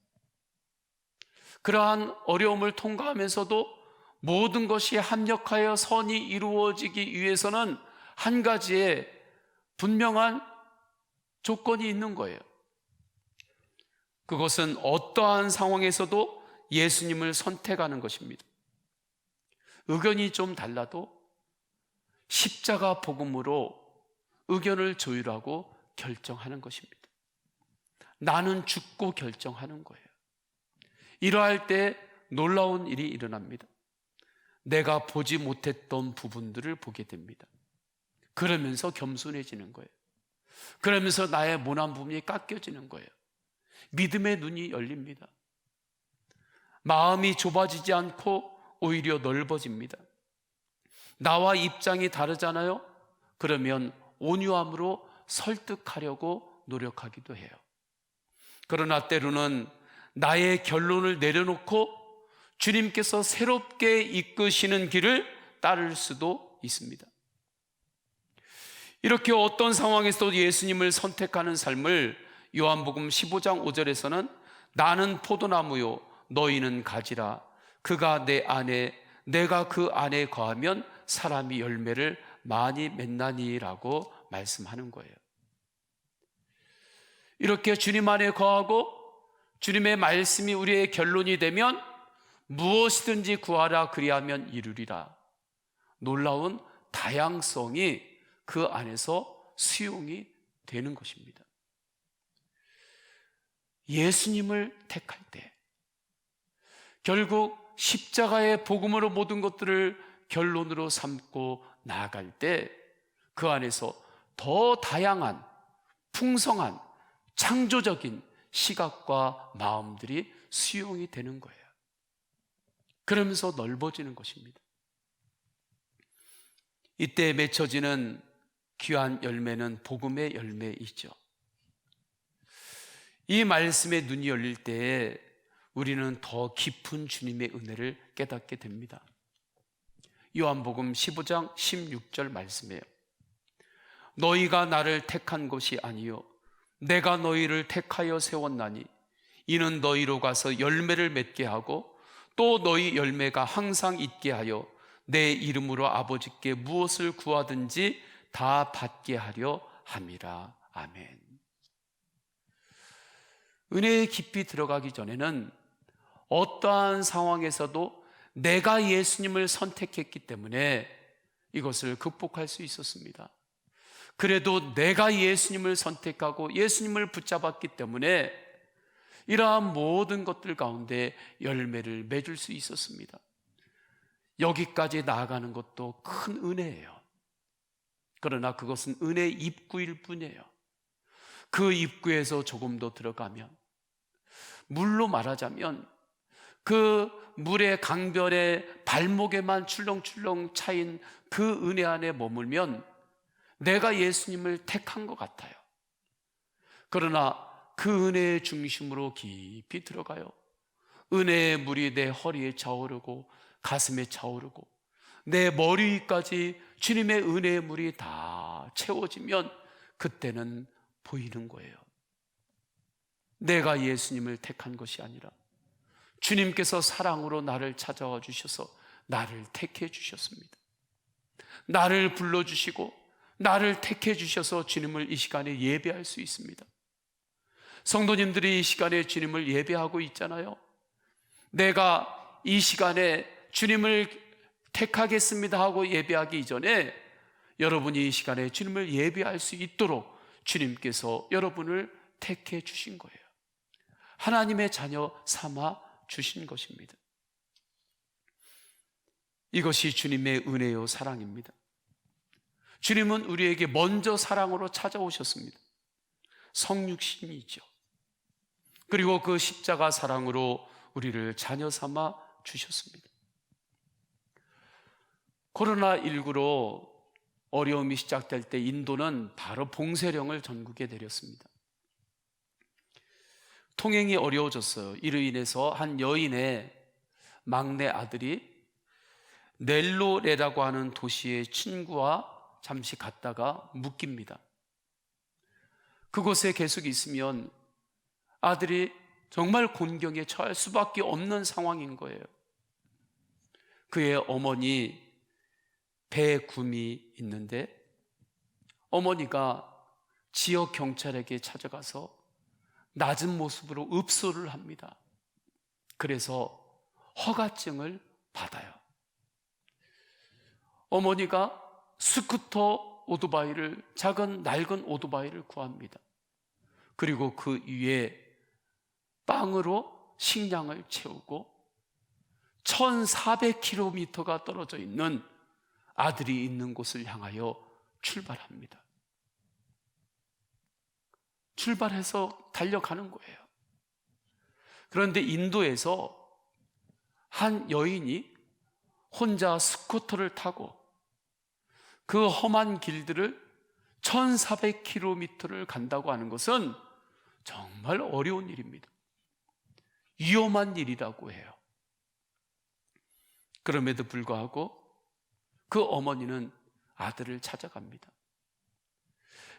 그러한 어려움을 통과하면서도 모든 것이 합력하여 선이 이루어지기 위해서는 한 가지의 분명한 조건이 있는 거예요. 그것은 어떠한 상황에서도 예수님을 선택하는 것입니다. 의견이 좀 달라도 십자가 복음으로 의견을 조율하고 결정하는 것입니다. 나는 죽고 결정하는 거예요. 이러할 때 놀라운 일이 일어납니다. 내가 보지 못했던 부분들을 보게 됩니다. 그러면서 겸손해지는 거예요. 그러면서 나의 모난 부분이 깎여지는 거예요. 믿음의 눈이 열립니다. 마음이 좁아지지 않고 오히려 넓어집니다. 나와 입장이 다르잖아요? 그러면 온유함으로 설득하려고 노력하기도 해요. 그러나 때로는 나의 결론을 내려놓고 주님께서 새롭게 이끄시는 길을 따를 수도 있습니다. 이렇게 어떤 상황에서도 예수님을 선택하는 삶을 요한복음 15장 5절에서는 나는 포도나무요 너희는 가지라 그가 내 안에 내가 그 안에 거하면 사람이 열매를 많이 맺나니라고 말씀하는 거예요. 이렇게 주님 안에 거하고 주님의 말씀이 우리의 결론이 되면 무엇이든지 구하라 그리하면 이루리라. 놀라운 다양성이 그 안에서 수용이 되는 것입니다. 예수님을 택할 때 결국 십자가의 복음으로 모든 것들을 결론으로 삼고 나아갈 때 그 안에서 더 다양한 풍성한 창조적인 시각과 마음들이 수용이 되는 거예요. 그러면서 넓어지는 것입니다. 이때 맺혀지는 귀한 열매는 복음의 열매이죠. 이 말씀에 눈이 열릴 때에 우리는 더 깊은 주님의 은혜를 깨닫게 됩니다. 요한복음 15장 16절 말씀이에요. 너희가 나를 택한 것이 아니요 내가 너희를 택하여 세웠나니 이는 너희로 가서 열매를 맺게 하고 또 너희 열매가 항상 있게 하여 내 이름으로 아버지께 무엇을 구하든지 다 받게 하려 함이라. 아멘. 은혜에 깊이 들어가기 전에는 어떠한 상황에서도 내가 예수님을 선택했기 때문에 이것을 극복할 수 있었습니다. 그래도 내가 예수님을 선택하고 예수님을 붙잡았기 때문에 이러한 모든 것들 가운데 열매를 맺을 수 있었습니다. 여기까지 나아가는 것도 큰 은혜예요. 그러나 그것은 은혜의 입구일 뿐이에요. 그 입구에서 조금 더 들어가면, 물로 말하자면 그 물의 강변에 발목에만 출렁출렁 차인 그 은혜 안에 머물면 내가 예수님을 택한 것 같아요. 그러나 그 은혜의 중심으로 깊이 들어가요. 은혜의 물이 내 허리에 차오르고 가슴에 차오르고 내 머리 위까지 주님의 은혜의 물이 다 채워지면 그때는 보이는 거예요. 내가 예수님을 택한 것이 아니라 주님께서 사랑으로 나를 찾아와 주셔서 나를 택해 주셨습니다. 나를 불러주시고 나를 택해 주셔서 주님을 이 시간에 예배할 수 있습니다. 성도님들이 이 시간에 주님을 예배하고 있잖아요. 내가 이 시간에 주님을 택하겠습니다 하고 예배하기 이전에 여러분이 이 시간에 주님을 예배할 수 있도록 주님께서 여러분을 택해 주신 거예요. 하나님의 자녀 삼아 주신 것입니다. 이것이 주님의 은혜요 사랑입니다. 주님은 우리에게 먼저 사랑으로 찾아오셨습니다. 성육신이죠. 그리고 그 십자가 사랑으로 우리를 자녀 삼아 주셨습니다. 코로나19로 어려움이 시작될 때 인도는 바로 봉쇄령을 전국에 내렸습니다. 통행이 어려워졌어요. 이로 인해서 한 여인의 막내 아들이 넬로레라고 하는 도시의 친구와 잠시 갔다가 묶입니다. 그곳에 계속 있으면 아들이 정말 곤경에 처할 수밖에 없는 상황인 거예요. 그의 어머니 배구미 있는데 어머니가 지역 경찰에게 찾아가서 낮은 모습으로 읍소를 합니다. 그래서 허가증을 받아요. 어머니가 스쿠터 오토바이를, 작은 낡은 오토바이를 구합니다. 그리고 그 위에 빵으로 식량을 채우고 1400km가 떨어져 있는 아들이 있는 곳을 향하여 출발합니다. 출발해서 달려가는 거예요. 그런데 인도에서 한 여인이 혼자 스쿠터를 타고 그 험한 길들을 1400km를 간다고 하는 것은 정말 어려운 일입니다. 위험한 일이라고 해요. 그럼에도 불구하고 그 어머니는 아들을 찾아갑니다.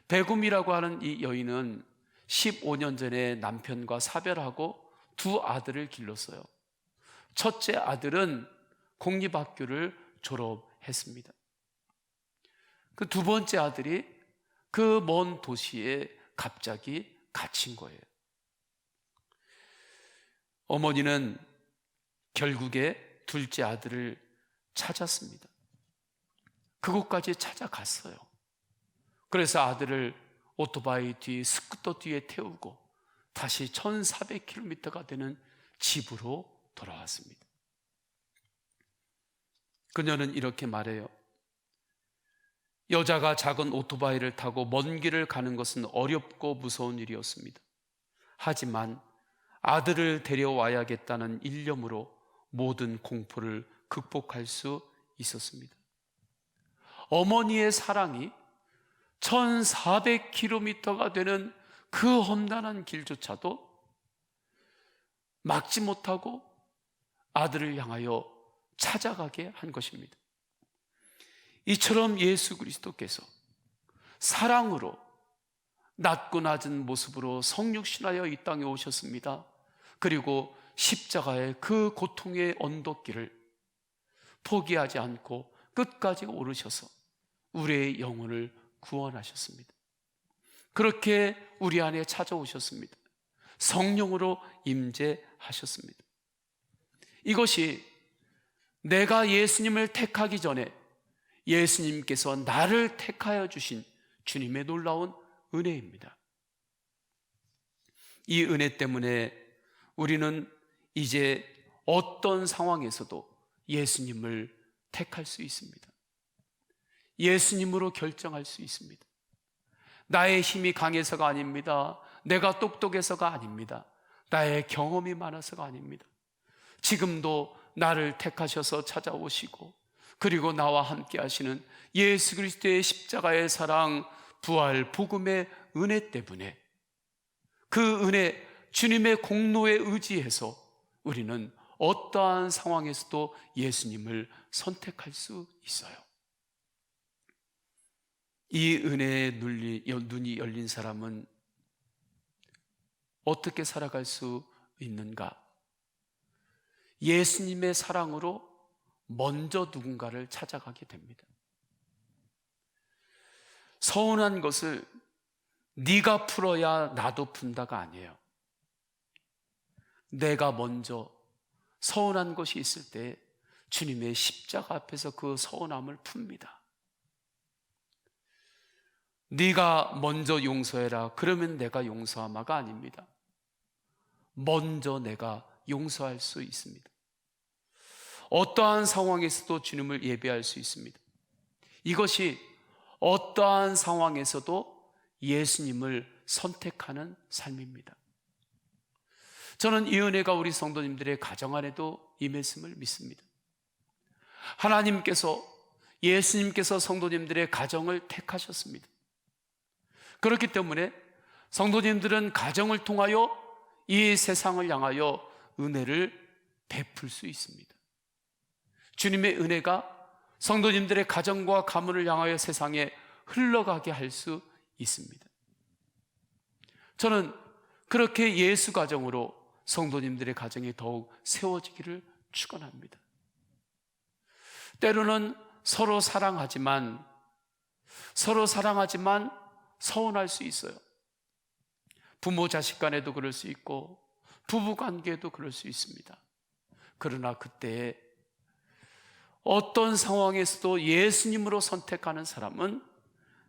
배금이라고 하는 이 여인은 15년 전에 남편과 사별하고 두 아들을 길렀어요. 첫째 아들은 공립학교를 졸업했습니다. 그 두 번째 아들이 그 먼 도시에 갑자기 갇힌 거예요. 어머니는 결국에 둘째 아들을 찾았습니다. 그곳까지 찾아갔어요. 그래서 아들을 오토바이 뒤, 스쿠터 뒤에 태우고 다시 1400km가 되는 집으로 돌아왔습니다. 그녀는 이렇게 말해요. 여자가 작은 오토바이를 타고 먼 길을 가는 것은 어렵고 무서운 일이었습니다. 하지만 아들을 데려와야겠다는 일념으로 모든 공포를 극복할 수 있었습니다. 어머니의 사랑이 1400km가 되는 그 험난한 길조차도 막지 못하고 아들을 향하여 찾아가게 한 것입니다. 이처럼 예수 그리스도께서 사랑으로 낮고 낮은 모습으로 성육신하여 이 땅에 오셨습니다. 그리고 십자가의 그 고통의 언덕길을 포기하지 않고 끝까지 오르셔서 우리의 영혼을 구원하셨습니다. 그렇게 우리 안에 찾아오셨습니다. 성령으로 임재하셨습니다. 이것이 내가 예수님을 택하기 전에 예수님께서 나를 택하여 주신 주님의 놀라운 은혜입니다. 이 은혜 때문에 우리는 이제 어떤 상황에서도 예수님을 택할 수 있습니다. 예수님으로 결정할 수 있습니다. 나의 힘이 강해서가 아닙니다. 내가 똑똑해서가 아닙니다. 나의 경험이 많아서가 아닙니다. 지금도 나를 택하셔서 찾아오시고 그리고 나와 함께 하시는 예수 그리스도의 십자가의 사랑, 부활, 복음의 은혜 때문에 그 은혜, 주님의 공로에 의지해서 우리는 어떠한 상황에서도 예수님을 선택할 수 있어요. 이 은혜의 눈이 열린 사람은 어떻게 살아갈 수 있는가? 예수님의 사랑으로 먼저 누군가를 찾아가게 됩니다. 서운한 것을 네가 풀어야 나도 푼다가 아니에요. 내가 먼저 서운한 것이 있을 때 주님의 십자가 앞에서 그 서운함을 풉니다. 네가 먼저 용서해라. 그러면 내가 용서하마가 아닙니다. 먼저 내가 용서할 수 있습니다. 어떠한 상황에서도 주님을 예배할 수 있습니다. 이것이 어떠한 상황에서도 예수님을 선택하는 삶입니다. 저는 이 은혜가 우리 성도님들의 가정 안에도 임했음을 믿습니다. 하나님께서, 예수님께서 성도님들의 가정을 택하셨습니다. 그렇기 때문에 성도님들은 가정을 통하여 이 세상을 향하여 은혜를 베풀 수 있습니다. 주님의 은혜가 성도님들의 가정과 가문을 향하여 세상에 흘러가게 할 수 있습니다. 저는 그렇게 예수 가정으로 성도님들의 가정이 더욱 세워지기를 축원합니다. 때로는 서로 사랑하지만 서운할 수 있어요. 부모 자식 간에도 그럴 수 있고 부부 관계에도 그럴 수 있습니다. 그러나 그때 어떤 상황에서도 예수님으로 선택하는 사람은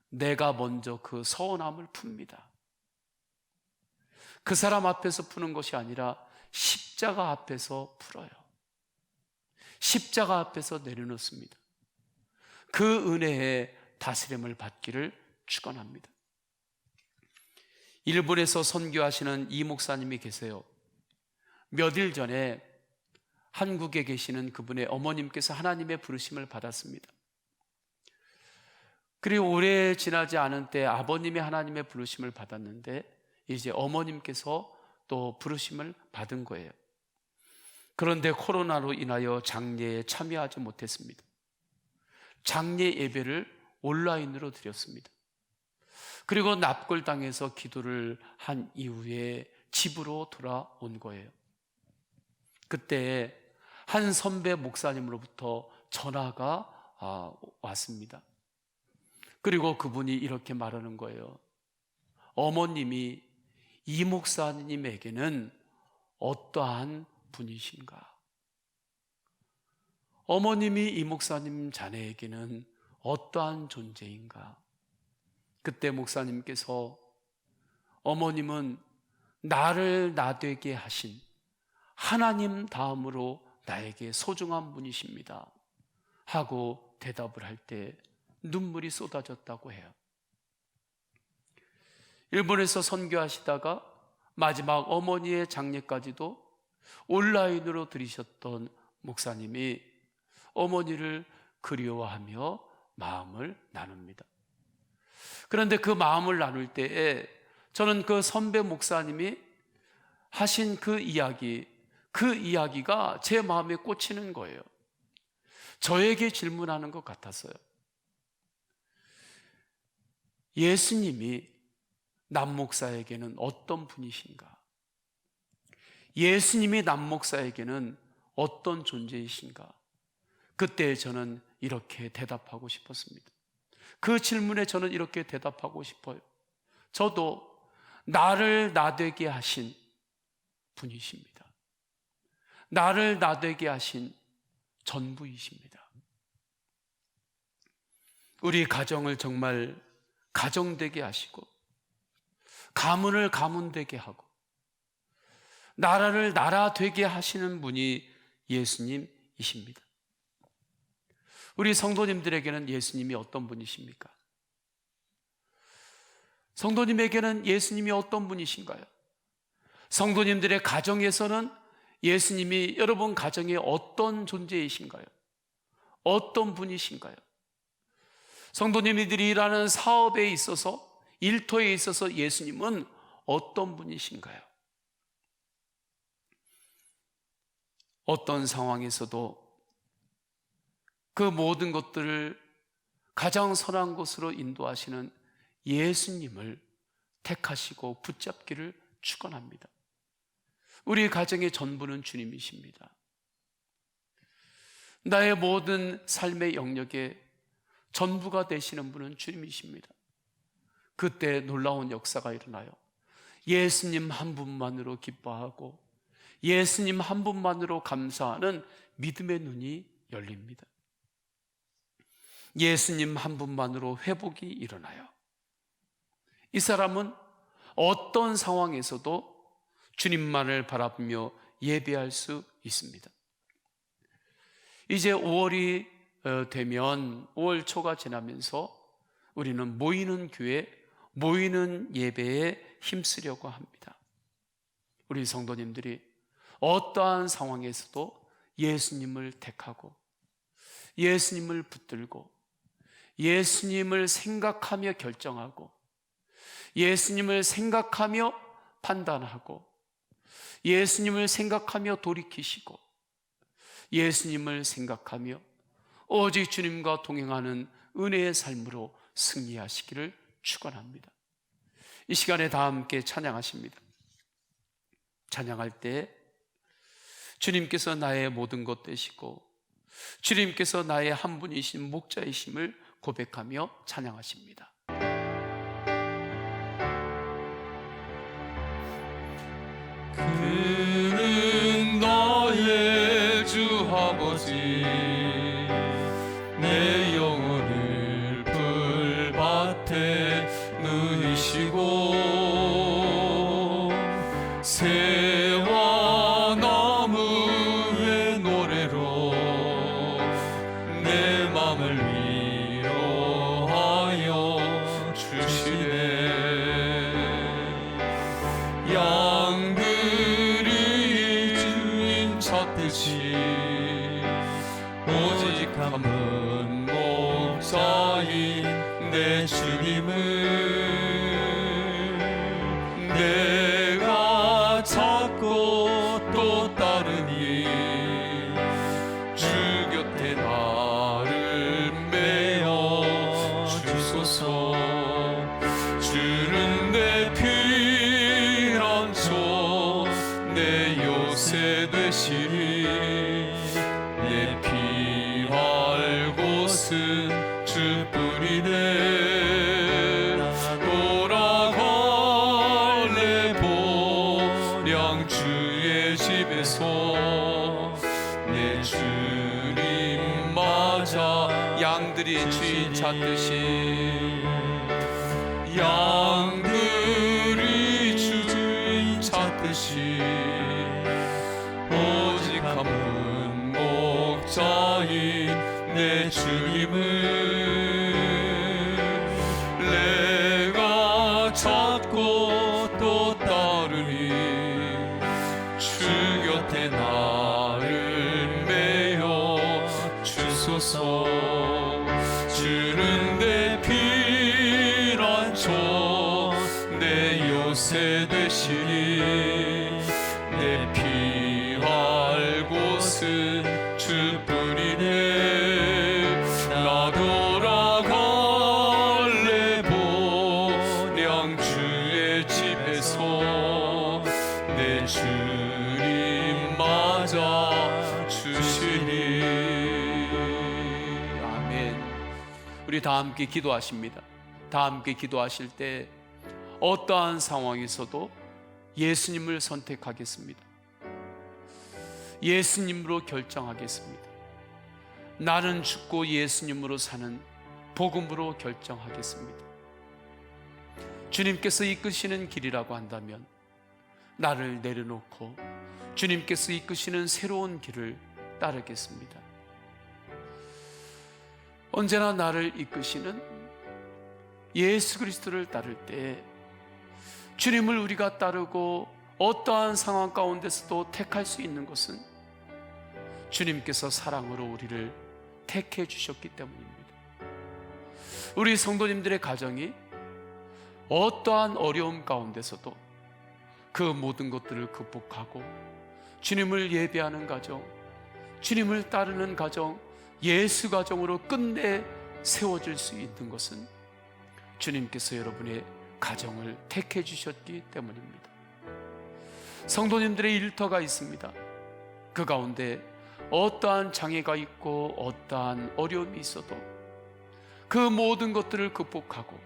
내가 먼저 그 서운함을 풉니다. 그 사람 앞에서 푸는 것이 아니라 십자가 앞에서 풀어요. 십자가 앞에서 내려놓습니다. 그 은혜의 다스림을 받기를 축원합니다. 일본에서 선교하시는 이 목사님이 계세요. 몇 일 전에 한국에 계시는 그분의 어머님께서 하나님의 부르심을 받았습니다. 그리고 오래 지나지 않은 때 아버님이 하나님의 부르심을 받았는데 이제 어머님께서 또 부르심을 받은 거예요. 그런데 코로나로 인하여 장례에 참여하지 못했습니다. 장례 예배를 온라인으로 드렸습니다. 그리고 납골당해서 기도를 한 이후에 집으로 돌아온 거예요. 그때 한 선배 목사님으로부터 전화가 왔습니다. 그리고 그분이 이렇게 말하는 거예요. 어머님이 이 목사님에게는 어떠한 분이신가? 어머님이 이 목사님 자네에게는 어떠한 존재인가? 그때 목사님께서 어머님은 나를 나되게 하신 하나님 다음으로 나에게 소중한 분이십니다 하고 대답을 할 때 눈물이 쏟아졌다고 해요. 일본에서 선교하시다가 마지막 어머니의 장례까지도 온라인으로 들으셨던 목사님이 어머니를 그리워하며 마음을 나눕니다. 그런데 그 마음을 나눌 때에 저는 그 선배 목사님이 하신 그 이야기가 제 마음에 꽂히는 거예요. 저에게 질문하는 것 같았어요. 예수님이 남 목사에게는 어떤 분이신가? 예수님이 남목사에게는 어떤 존재이신가? 그때 저는 이렇게 대답하고 싶었습니다. 그 질문에 저는 이렇게 대답하고 싶어요. 저도 나를 나되게 하신 분이십니다. 나를 나되게 하신 전부이십니다. 우리 가정을 정말 가정되게 하시고, 가문을 가문되게 하고, 나라를 나라되게 하시는 분이 예수님이십니다. 우리 성도님들에게는 예수님이 어떤 분이십니까? 성도님에게는 예수님이 어떤 분이신가요? 성도님들의 가정에서는 예수님이 여러분 가정에 어떤 존재이신가요? 어떤 분이신가요? 성도님들이 일하는 사업에 있어서, 일터에 있어서 예수님은 어떤 분이신가요? 어떤 상황에서도 그 모든 것들을 가장 선한 곳으로 인도하시는 예수님을 택하시고 붙잡기를 축원합니다. 우리 가정의 전부는 주님이십니다. 나의 모든 삶의 영역에 전부가 되시는 분은 주님이십니다. 그때 놀라운 역사가 일어나요. 예수님 한 분만으로 기뻐하고 예수님 한 분만으로 감사하는 믿음의 눈이 열립니다. 예수님 한 분만으로 회복이 일어나요. 이 사람은 어떤 상황에서도 주님만을 바라보며 예배할 수 있습니다. 이제 5월이 되면 5월 초가 지나면서 우리는 모이는 교회, 모이는 예배에 힘쓰려고 합니다. 우리 성도님들이 어떠한 상황에서도 예수님을 택하고 예수님을 붙들고 예수님을 생각하며 결정하고 예수님을 생각하며 판단하고 예수님을 생각하며 돌이키시고 예수님을 생각하며 오직 주님과 동행하는 은혜의 삶으로 승리하시기를 축원합니다. 이 시간에 다 함께 찬양하십니다. 찬양할 때 주님께서 나의 모든 것 되시고 주님께서 나의 한 분이신 목자이심을 고백하며 찬양하십니다. 그는 나의 주 아버지, 내 영혼을 풀밭에 누이시고 새와 나무의 노래로 내 맘을 위로하여 주시네. 양들이 주인 찾듯이 오직 한 분 목자인 내 주님을 내가 찾고 또 따르니 주 곁에 나를 메어 주소서. 주는 내 피난처 내 요새 되시니 내 피할 곳은 주뿐이네. 돌아갈래 보량 주의 집에서 내 주님 맞아. 양들이 주인 찾듯이 양들이 주인 찾듯이 오직 한 분 목자인 내 주님을 내가 찾고 또 따르니 주 곁에 나를 메어 주소서. 주는 내 피난처 내 요새 되시니 내 피할 곳은 주뿐이네. 나 돌아갈래 보량 주의 집에서 내 주님 우리 다 함께 기도하십니다. 다 함께 기도하실 때 어떠한 상황에서도 예수님을 선택하겠습니다. 예수님으로 결정하겠습니다. 나는 죽고 예수님으로 사는 복음으로 결정하겠습니다. 주님께서 이끄시는 길이라고 한다면 나를 내려놓고 주님께서 이끄시는 새로운 길을 따르겠습니다. 언제나 나를 이끄시는 예수 그리스도를 따를 때 주님을 우리가 따르고 어떠한 상황 가운데서도 택할 수 있는 것은 주님께서 사랑으로 우리를 택해 주셨기 때문입니다. 우리 성도님들의 가정이 어떠한 어려움 가운데서도 그 모든 것들을 극복하고 주님을 예배하는 가정, 주님을 따르는 가정, 예수 가정으로 끝내 세워질 수 있는 것은 주님께서 여러분의 가정을 택해 주셨기 때문입니다. 성도님들의 일터가 있습니다. 그 가운데 어떠한 장애가 있고 어떠한 어려움이 있어도 그 모든 것들을 극복하고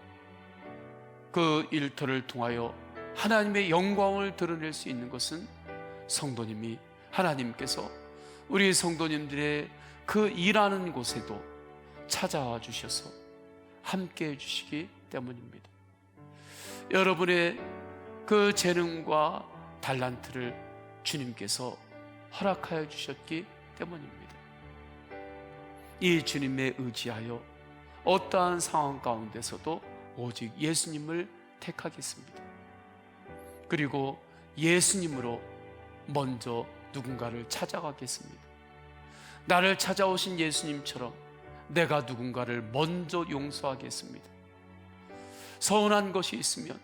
그 일터를 통하여 하나님의 영광을 드러낼 수 있는 것은 성도님이, 하나님께서 우리 성도님들의 그 일하는 곳에도 찾아와 주셔서 함께 해주시기 때문입니다. 여러분의 그 재능과 달란트를 주님께서 허락하여 주셨기 때문입니다. 이 주님에 의지하여 어떠한 상황 가운데서도 오직 예수님을 택하겠습니다. 그리고 예수님으로 먼저 누군가를 찾아가겠습니다. 나를 찾아오신 예수님처럼 내가 누군가를 먼저 용서하겠습니다. 서운한 것이 있으면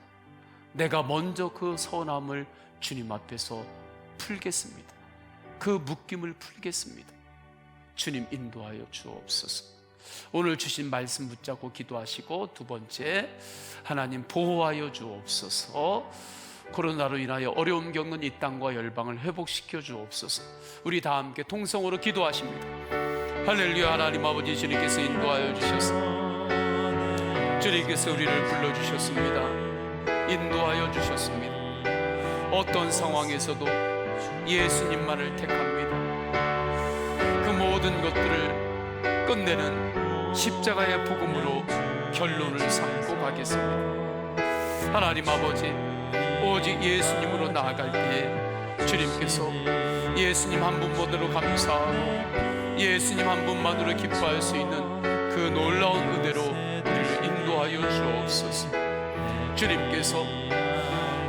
내가 먼저 그 서운함을 주님 앞에서 풀겠습니다. 그 묶임을 풀겠습니다. 주님 인도하여 주옵소서. 오늘 주신 말씀 붙잡고 기도하시고, 두 번째, 하나님 보호하여 주옵소서. 코로나로 인하여 어려움 겪는 이 땅과 열방을 회복시켜 주옵소서. 우리 다 함께 통성으로 기도하십니다. 할렐루야. 하나님 아버지, 주님께서 인도하여 주셔서 주님께서 우리를 불러주셨습니다. 인도하여 주셨습니다. 어떤 상황에서도 예수님만을 택합니다. 그 모든 것들을 끝내는 십자가의 복음으로 결론을 삼고 가겠습니다. 하나님 아버지, 오직 예수님으로 나아갈 때에 주님께서 예수님 한 분만으로 감사하고 예수님 한 분만으로 기뻐할 수 있는 그 놀라운 은혜로 우리를 인도하여 주옵소서. 주님께서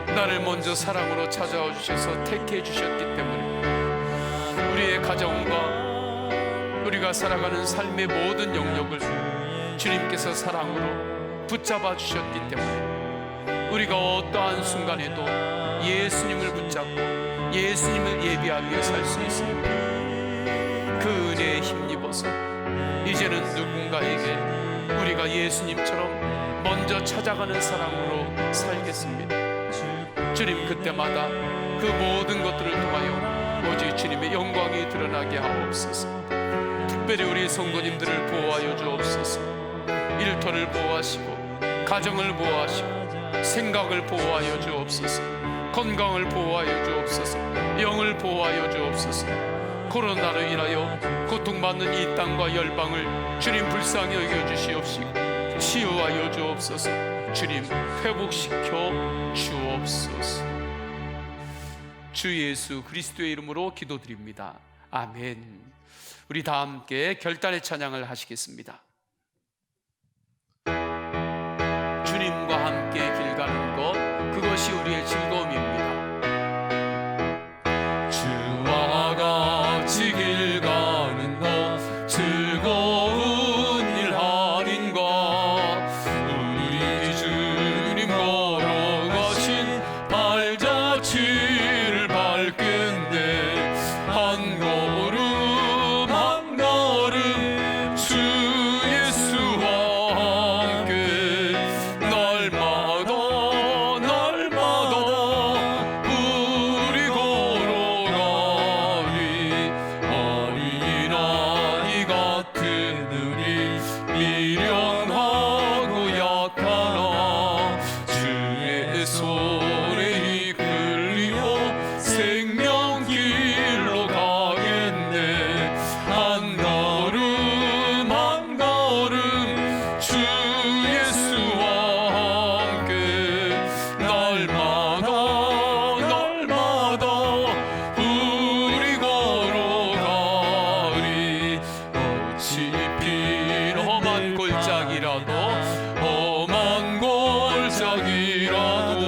나를 먼저 사랑으로 찾아와 주셔서 택해 주셨기 때문에 우리의 가정과 우리가 살아가는 삶의 모든 영역을 주님께서 사랑으로 붙잡아 주셨기 때문에 우리가 어떠한 순간에도 예수님을 붙잡고 예수님을 예비하며 살 수 있습니다. 그 은혜에 힘입어서 이제는 누군가에게 우리가 예수님처럼 먼저 찾아가는 사랑으로 살겠습니다. 주님, 그때마다 그 모든 것들을 통하여 오직 주님의 영광이 드러나게 하옵소서. 특별히 우리 성도님들을 보호하여 주옵소서. 일터를 보호하시고 가정을 보호하시고 생각을 보호하여 주옵소서. 건강을 보호하여 주옵소서. 영을 보호하여 주옵소서. 코로나로 인하여 고통받는 이 땅과 열방을 주님 불쌍히 여겨주시옵시고 치유하여 주옵소서. 주님 회복시켜 주옵소서. 주 예수 그리스도의 이름으로 기도드립니다. 아멘. 우리 다 함께 결단의 찬양을 하시겠습니다. 주님과 함께 길 가는 것, 그것이 우리의 즐거움입니다. 주와 같이 길 가는 것 즐거운 일 아닌가. 우리 주님 걸어가신 발자취를 밟겠네. 한 걸음 한 걸음 주의 험한 골짜기라도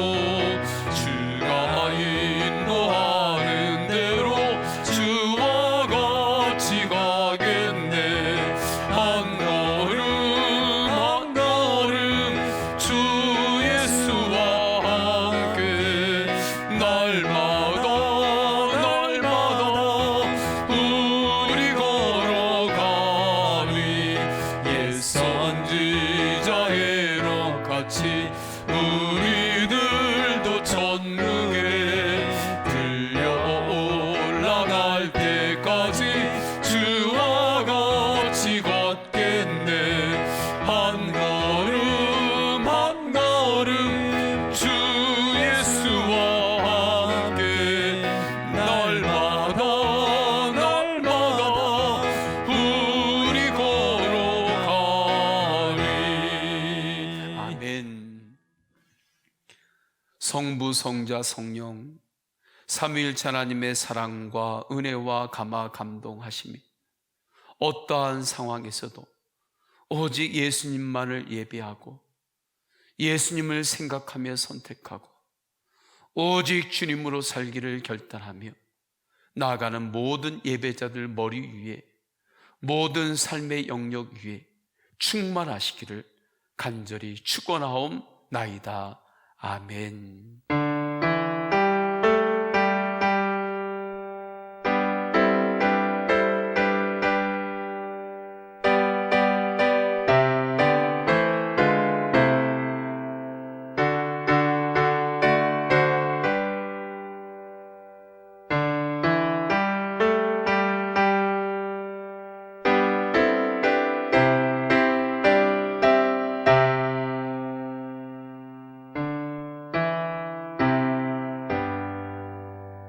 주가 인도하는 대로 주와 같이 가겠네. 한 걸음 한 걸음 주 예수와 함께 날마다 우리 걸어가리. 옛 선지자애로 같이 우리들도 천국에 들려 올라갈 때까지 주와 같이 걷겠네. 한 걸음 한 걸음 주 예수와 함께 날마다 우리 걸어가리. 아멘. 성부, 성자, 성령 삼위일체 하나님의 사랑과 은혜와 감화 감동하심이 어떠한 상황에서도 오직 예수님만을 예배하고 예수님을 생각하며 선택하고 오직 주님으로 살기를 결단하며 나아가는 모든 예배자들 머리 위에 모든 삶의 영역 위에 충만하시기를 간절히 축원하옵나이다. 아멘.